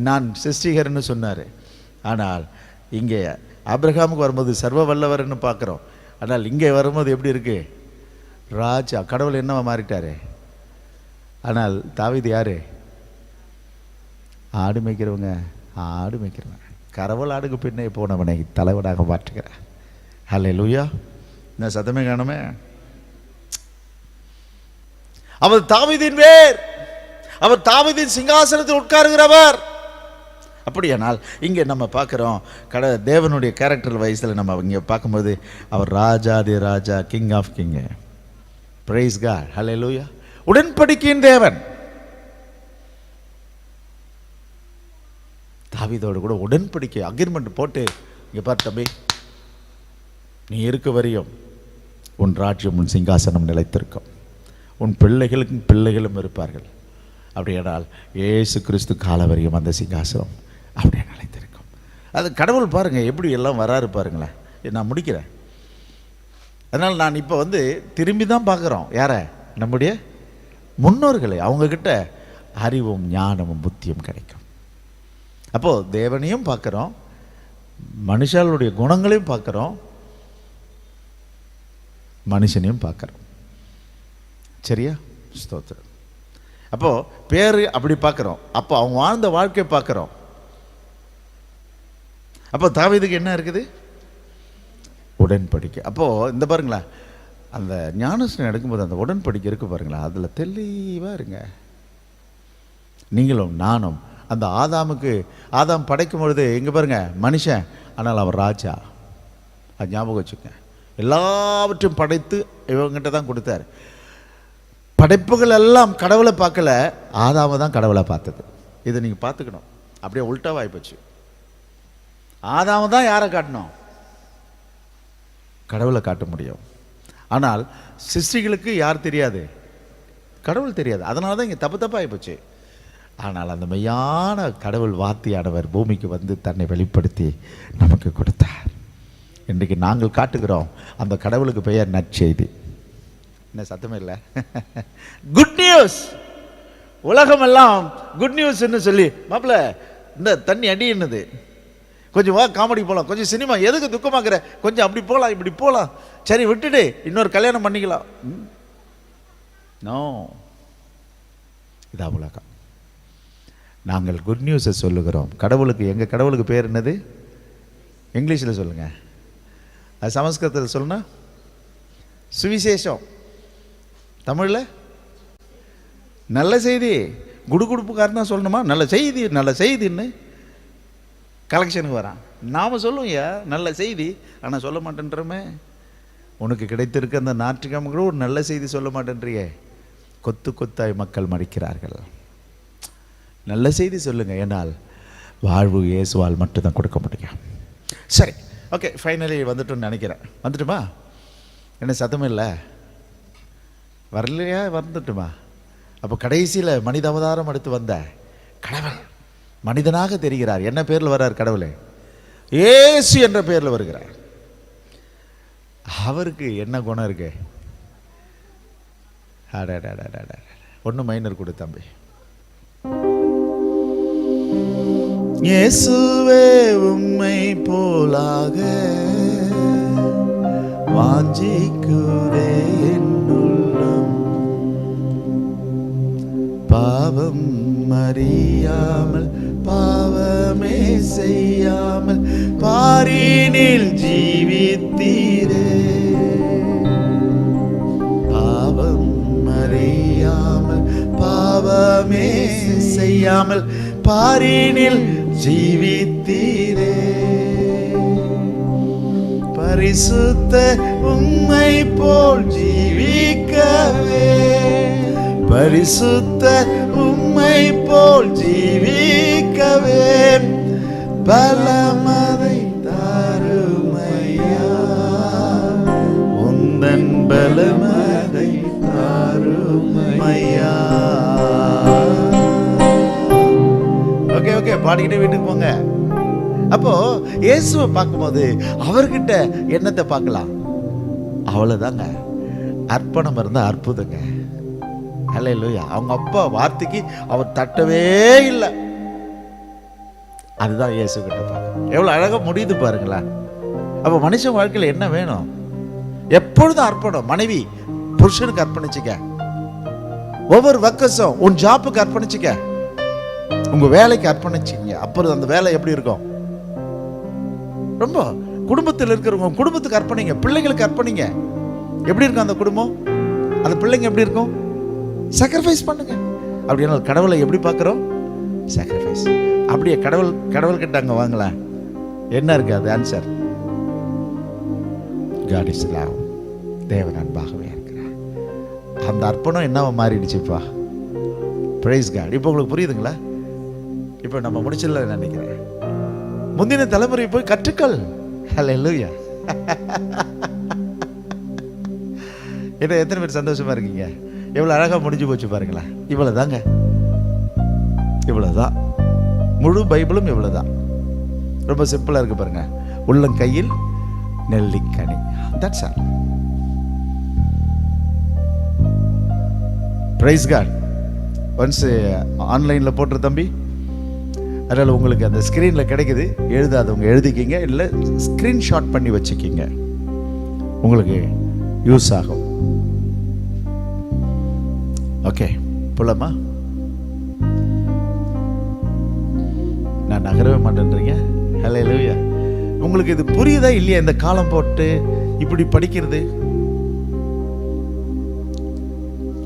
நான் சிருஷ்டிகர்னு சொன்னார். ஆனால் இங்கே ஆபிரகாமுக்கு வரும்போது சர்வ வல்லவர்னு பார்க்குறோம். ஆனால் இங்கே வரும்போது எப்படி இருக்கு? ராஜா, கடவுள் என்னவா மாறிட்டாரு. ஆனால் தாவீது யாரு? ஆடு மேய்க்கிறவங்க, ஆடு மேய்க்கிறவங்க. கரவல் ஆடுக்கு பின்னே போனவனை தலைவனாக மாற்றுகிறார். ஹல்லேலூயா. என்ன சத்தமே காணுமே. அவர் தாவீதின் வேர், அவர் தாவீதின் சிங்காசனத்தில் உட்காருகிறவர். அப்படியானால் இங்கே நம்ம பார்க்குறோம் தேவனுடைய கேரக்டர் வைஸில் நம்ம இங்கே பார்க்கும்போது அவர் ராஜாதி ராஜா, king of king. Praise God, hallelujah. உடன்படிக்கையின் தேவன். தாவீதோடு கூட உடன்படிக்கை அக்ரிமெண்ட் போட்டு, இங்கே பார் தம்பி, நீ இருக்க வரையும் உன் ராஜ்யம், உன் சிங்காசனம் நிலைத்திருக்கும், உன் பிள்ளைகளுக்கும் பிள்ளைகளும் இருப்பார்கள். அப்படியானால் இயேசு கிறிஸ்து கால வரையும் அந்த சிங்காசனம் அப்படியே நிலைத்திருக்கும். அது கடவுள் பாருங்கள் எப்படி எல்லாம் வராரு பாருங்களேன். நான் முடிக்கிறேன். அதனால் நான் இப்போ திரும்பி தான் பார்க்குறோம் யாரை? நம்முடைய முன்னோர்களை. அவங்கக்கிட்ட அறிவும் ஞானமும் புத்தியும் கிடைக்கும். அப்போது தேவனையும் பார்க்குறோம், மனுஷாளுடைய குணங்களையும் பார்க்குறோம், மனுஷனையும் பார்க்குறோம். சரியா? ஸ்தோத்திரம். அப்போது பேர் அப்படி பார்க்குறோம், அப்போ அவங்க வாழ்ந்த வாழ்க்கை பார்க்குறோம். அப்போ தாவீதுக்கு என்ன இருக்குது? உடன்படிக்கை. அப்போது இந்த பாருங்களேன், அந்த ஞானஸ்நானம் எடுக்கும்போது அந்த உடன்படிக்கை இருக்கு பாருங்களேன், அதில் தெளிவாக இருங்க. நீங்களும் நானும் அந்த ஆதாம் படைக்கும் பொழுது இங்கே பாருங்க மனுஷன், ஆனால் அவர் ராஜா. அது ஞாபகம் வச்சுக்கங்க. எல்லாவற்றையும் படைத்து இவங்கிட்ட தான் கொடுத்தாரு. படைப்புகள் எல்லாம் கடவுளை பார்க்கல, ஆதாமை தான் கடவுளை பார்த்தது. இதை நீங்கள் பார்த்துக்கணும். அப்படியே உல்ட்டாவாகிப்போச்சு. ஆதாமை தான் யாரை காட்டணும்? கடவுளை காட்ட முடியும். ஆனால் சிருஷ்டிகளுக்கு யார் தெரியாது? கடவுள் தெரியாது. அதனால தான் இங்கே தப்பாகிப்போச்சு. ஆனால் அந்த மெய்யான கடவுள் வார்த்தையானவர் பூமிக்கு தன்னை வெளிப்படுத்தி நமக்கு கொடுத்தார். இன்றைக்கு நாங்கள் காட்டுகிறோம். அந்த கடவுளுக்கு பெயர் நற்செய்தி. என்ன சத்தமே இல்லை? Good news. உலகமெல்லாம் குட் நியூஸ்ன்னு சொல்லி, மாப்பிள்ள இந்த தண்ணி அடி என்னது, கொஞ்சம் வா காமெடி போகலாம், கொஞ்சம் சினிமா, எதுக்கு துக்கமாக்குற, கொஞ்சம் அப்படி போகலாம் இப்படி போகலாம், சரி விட்டுடு, இன்னொரு கல்யாணம் பண்ணிக்கலாம். நோ, இதா உலகம். நாங்கள் குட் நியூஸை சொல்லுகிறோம். கடவுளுக்கு, எங்கள் கடவுளுக்கு பேர் என்னது? இங்கிலீஷில் சொல்லுங்கள். அது சமஸ்கிருதத்தில் சொல்லுனா சுவிசேஷம். தமிழில் நல்ல செய்தி. குடுகுடுப்புக்காரன் தான் சொல்லணுமா நல்ல செய்தி? நல்ல செய்தின்னு கலெக்ஷனுக்கு வரான். நாம் சொல்லுவோம்யா நல்ல செய்தி, ஆனால் சொல்ல மாட்டேன்றமே. உனக்கு கிடைத்திருக்க அந்த ஞாயிற்றுக்கிழமை கூட ஒரு நல்ல செய்தி சொல்ல மாட்டேன்றியே. கொத்து கொத்தாய் மக்கள் மடிக்கிறார்கள். நல்ல செய்தி சொல்லுங்க, ஏனால் வாழ்வு இயேசுவால் மட்டும்தான் கொடுக்க முடியும். சரி, ஓகே, ஃபைனலி வந்துட்டோன்னு நினைக்கிறேன். வந்துட்டுமா? என்ன சத்தம் இல்லை? வரலையா? வந்துட்டுமா? அப்போ கடைசியில் மனித அவதாரம் எடுத்து வந்த கடவுள் மனிதனாக தெரிகிறார். என்ன பேரில் வர்றார் கடவுளே? இயேசு என்ற பேரில் வருகிறார். அவருக்கு என்ன குணம் இருக்கு? ஒன்று மைனர் கொடு தம்பி. இயேசுவே உம்மை போலாக வாஞ்சிக்குதே என் உள்ளம், பாவம் அறியாமல் பாவமே செய்யாமல் பாரினில் ஜீவித்தீரே, பாவம் அறியாமல் பாவமே செய்யாமல் பாரினில் ஜீவித்தீரே, பரிசுத்த உம்மை போல் ஜீவிக்கவே, பரிசுத்த உம்மை போல் ஜீவிக்கவே பலமதை தாருமையா, உந்தன் பலமதை பாடிக்கிட்டே வீட்டுக்கு போங்க. அப்போ இயேசுவை பார்க்கும்போது அவர்கிட்ட என்னத்தை பார்க்கலாம்? அவ்வளவுதாங்க. அர்ப்பணம் இருந்தா அற்புதங்க. அல்லேலூயா. அவங்க அப்பா வார்த்தைக்கு அவர் தட்டவே இல்லை. அதுதான் இயேசு கிட்ட பார்க்க. எவ்வளவு அழகா முடியுது பாருங்களேன். அப்ப மனுஷன் வாழ்க்கையில் என்ன வேணும்? எப்பொழுதும் அர்ப்பணம். மனைவி புருஷனுக்கு அர்ப்பணிச்சுக்க. ஒவ்வொரு வக்கசம் உன் ஜாப்புக்கு அர்ப்பணிச்சுக்க. உங்க வேலைக்கு அர்ப்பணிச்சுங்க. அப்புறம் அந்த வேலை எப்படி இருக்கும்? ரொம்ப குடும்பத்தில் இருக்கிறவங்க குடும்பத்துக்கு அர்ப்பணிங்க. பிள்ளைங்களுக்கு அர்ப்பணிங்க. எப்படி இருக்கும் அந்த குடும்பம்? அந்த பிள்ளைங்க எப்படி இருக்கும்? சாக்ரிஃபைஸ் பண்ணுங்க. அப்படின்னா கடவுளை எப்படி பார்க்குறோம்? சாக்ரிஃபைஸ். அப்படியே கடவுள்கிட்ட அங்கே வாங்கலாம். என்ன இருக்கு அது ஆன்சர்? God is love. தேவன் அன்பாகவே இருக்கிறார். அந்த அர்ப்பணம் என்னவா மாறிடுச்சுப்பா? Price God. இப்போ உங்களுக்கு புரியுதுங்களா? இப்போ நம்ம முடிச்சிடல நினைக்கிறேன். முந்தின தலைமுறை போய் கற்றுக்கள். ஹல்லேலூயா. என்ன எத்தனை பேர் சந்தோஷமா இருக்கீங்க? எவ்வளவு அழகா முடிஞ்சு போச்சு பாருங்களா. இவ்வளவுதாங்க. இவ்வளவுதான். முழு பைபிளும் இவ்வளவுதான். ரொம்ப சிம்பிளா இருக்கு பாருங்க. உள்ளங்கையில் நெல்லிக்கனி. That's all. Praise God. Once ஆன்லைன்ல போட்டுரு தம்பி. அதனால் உங்களுக்கு அந்த ஸ்க்ரீனில் கிடைக்குது. எழுதாதவங்க எழுதிக்கிங்க, இல்லை ஸ்க்ரீன்ஷாட் பண்ணி வச்சுக்கிங்க. உங்களுக்கு யூஸ் ஆகும். ஓகே, போலாமா? நான் நகரவே மாட்டேன்றீங்க. ஹல்லேலூயா. உங்களுக்கு இது புரியுதா இல்லையா? இந்த காலம் போட்டு இப்படி படிக்கிறது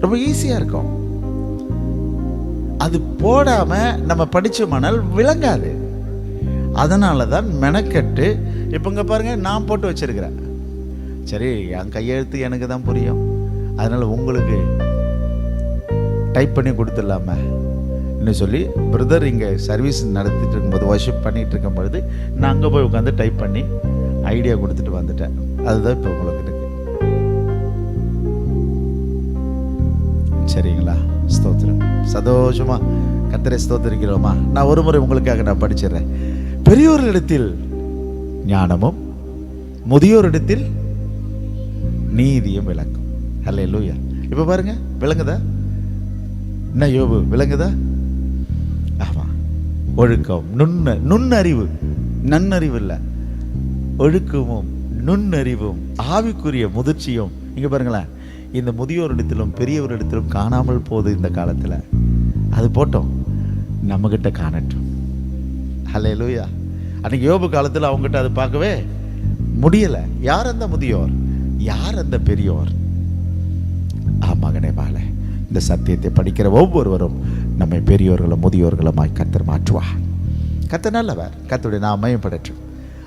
ரொம்ப ஈஸியா இருக்கும். அது போடாம நம்ம படிச்சோமானால் விளங்காது. அதனால தான் மெனக்கட்டு. இப்போ இங்க பாருங்க, நான் போட்டு வச்சிருக்கிறேன். சரி, என் கையெழுத்து எனக்கு தான் புரியும், அதனால உங்களுக்கு டைப் பண்ணி கொடுத்துடலாம இன்னும் சொல்லி பிரதர் இங்கே சர்வீஸ் நடத்திட்டு இருக்கும்போது, வர்ஷிப் பண்ணிட்டு இருக்கும் பொழுது நான் அங்கே போய் உட்காந்து டைப் பண்ணி ஐடியா கொடுத்துட்டு வந்துட்டேன். அதுதான் இப்போ உங்களுக்கு இருக்கு. சரிங்களா? ஸ்தோத்திரம். சந்தோஷமா கர்த்தரை ஸ்தோத்திரிக்கிறோமா? நான் ஒரு முறை உங்களுக்காக நான் படிச்சிடுறேன். பெரியோரிடத்தில் ஞானமும் முதியோரிடத்தில் நீதியும் விளங்கும். ஹல்லேலூயா. இப்ப பாருங்க, விளங்குதா? என்ன யோபு விளங்குதா? ஆமா. ஒழுக்கம், நுண்ணறிவு, நன்னறிவு இல்ல, ஒழுக்கமும் நுண்ணறிவும் ஆவிக்குரிய முதிர்ச்சியும். இங்க பாருங்களேன், இந்த முதியோரிடத்திலும் பெரியவரிடத்திலும் காணாமல் போகுது இந்த காலத்துல. அது போட்டோம், நம்ம கிட்ட காணட்டும். ஹல்லேலூயா. அன்னைக்கு யோபு காலத்துல அவங்ககிட்ட அது பார்க்கவே முடியல. யார் அந்த முதியோர், யார் அந்த பெரியோர்? மகனே வாழ இந்த சத்தியத்தை படிக்கிற ஒவ்வொருவரும் நம்மை பெரியோர்களும் முதியோர்களுமாய் கர்த்தர் மாற்றுவார். கர்த்தர் நல்லவர். கர்த்தருடைய நாமம் மகிமைப்படட்டும்.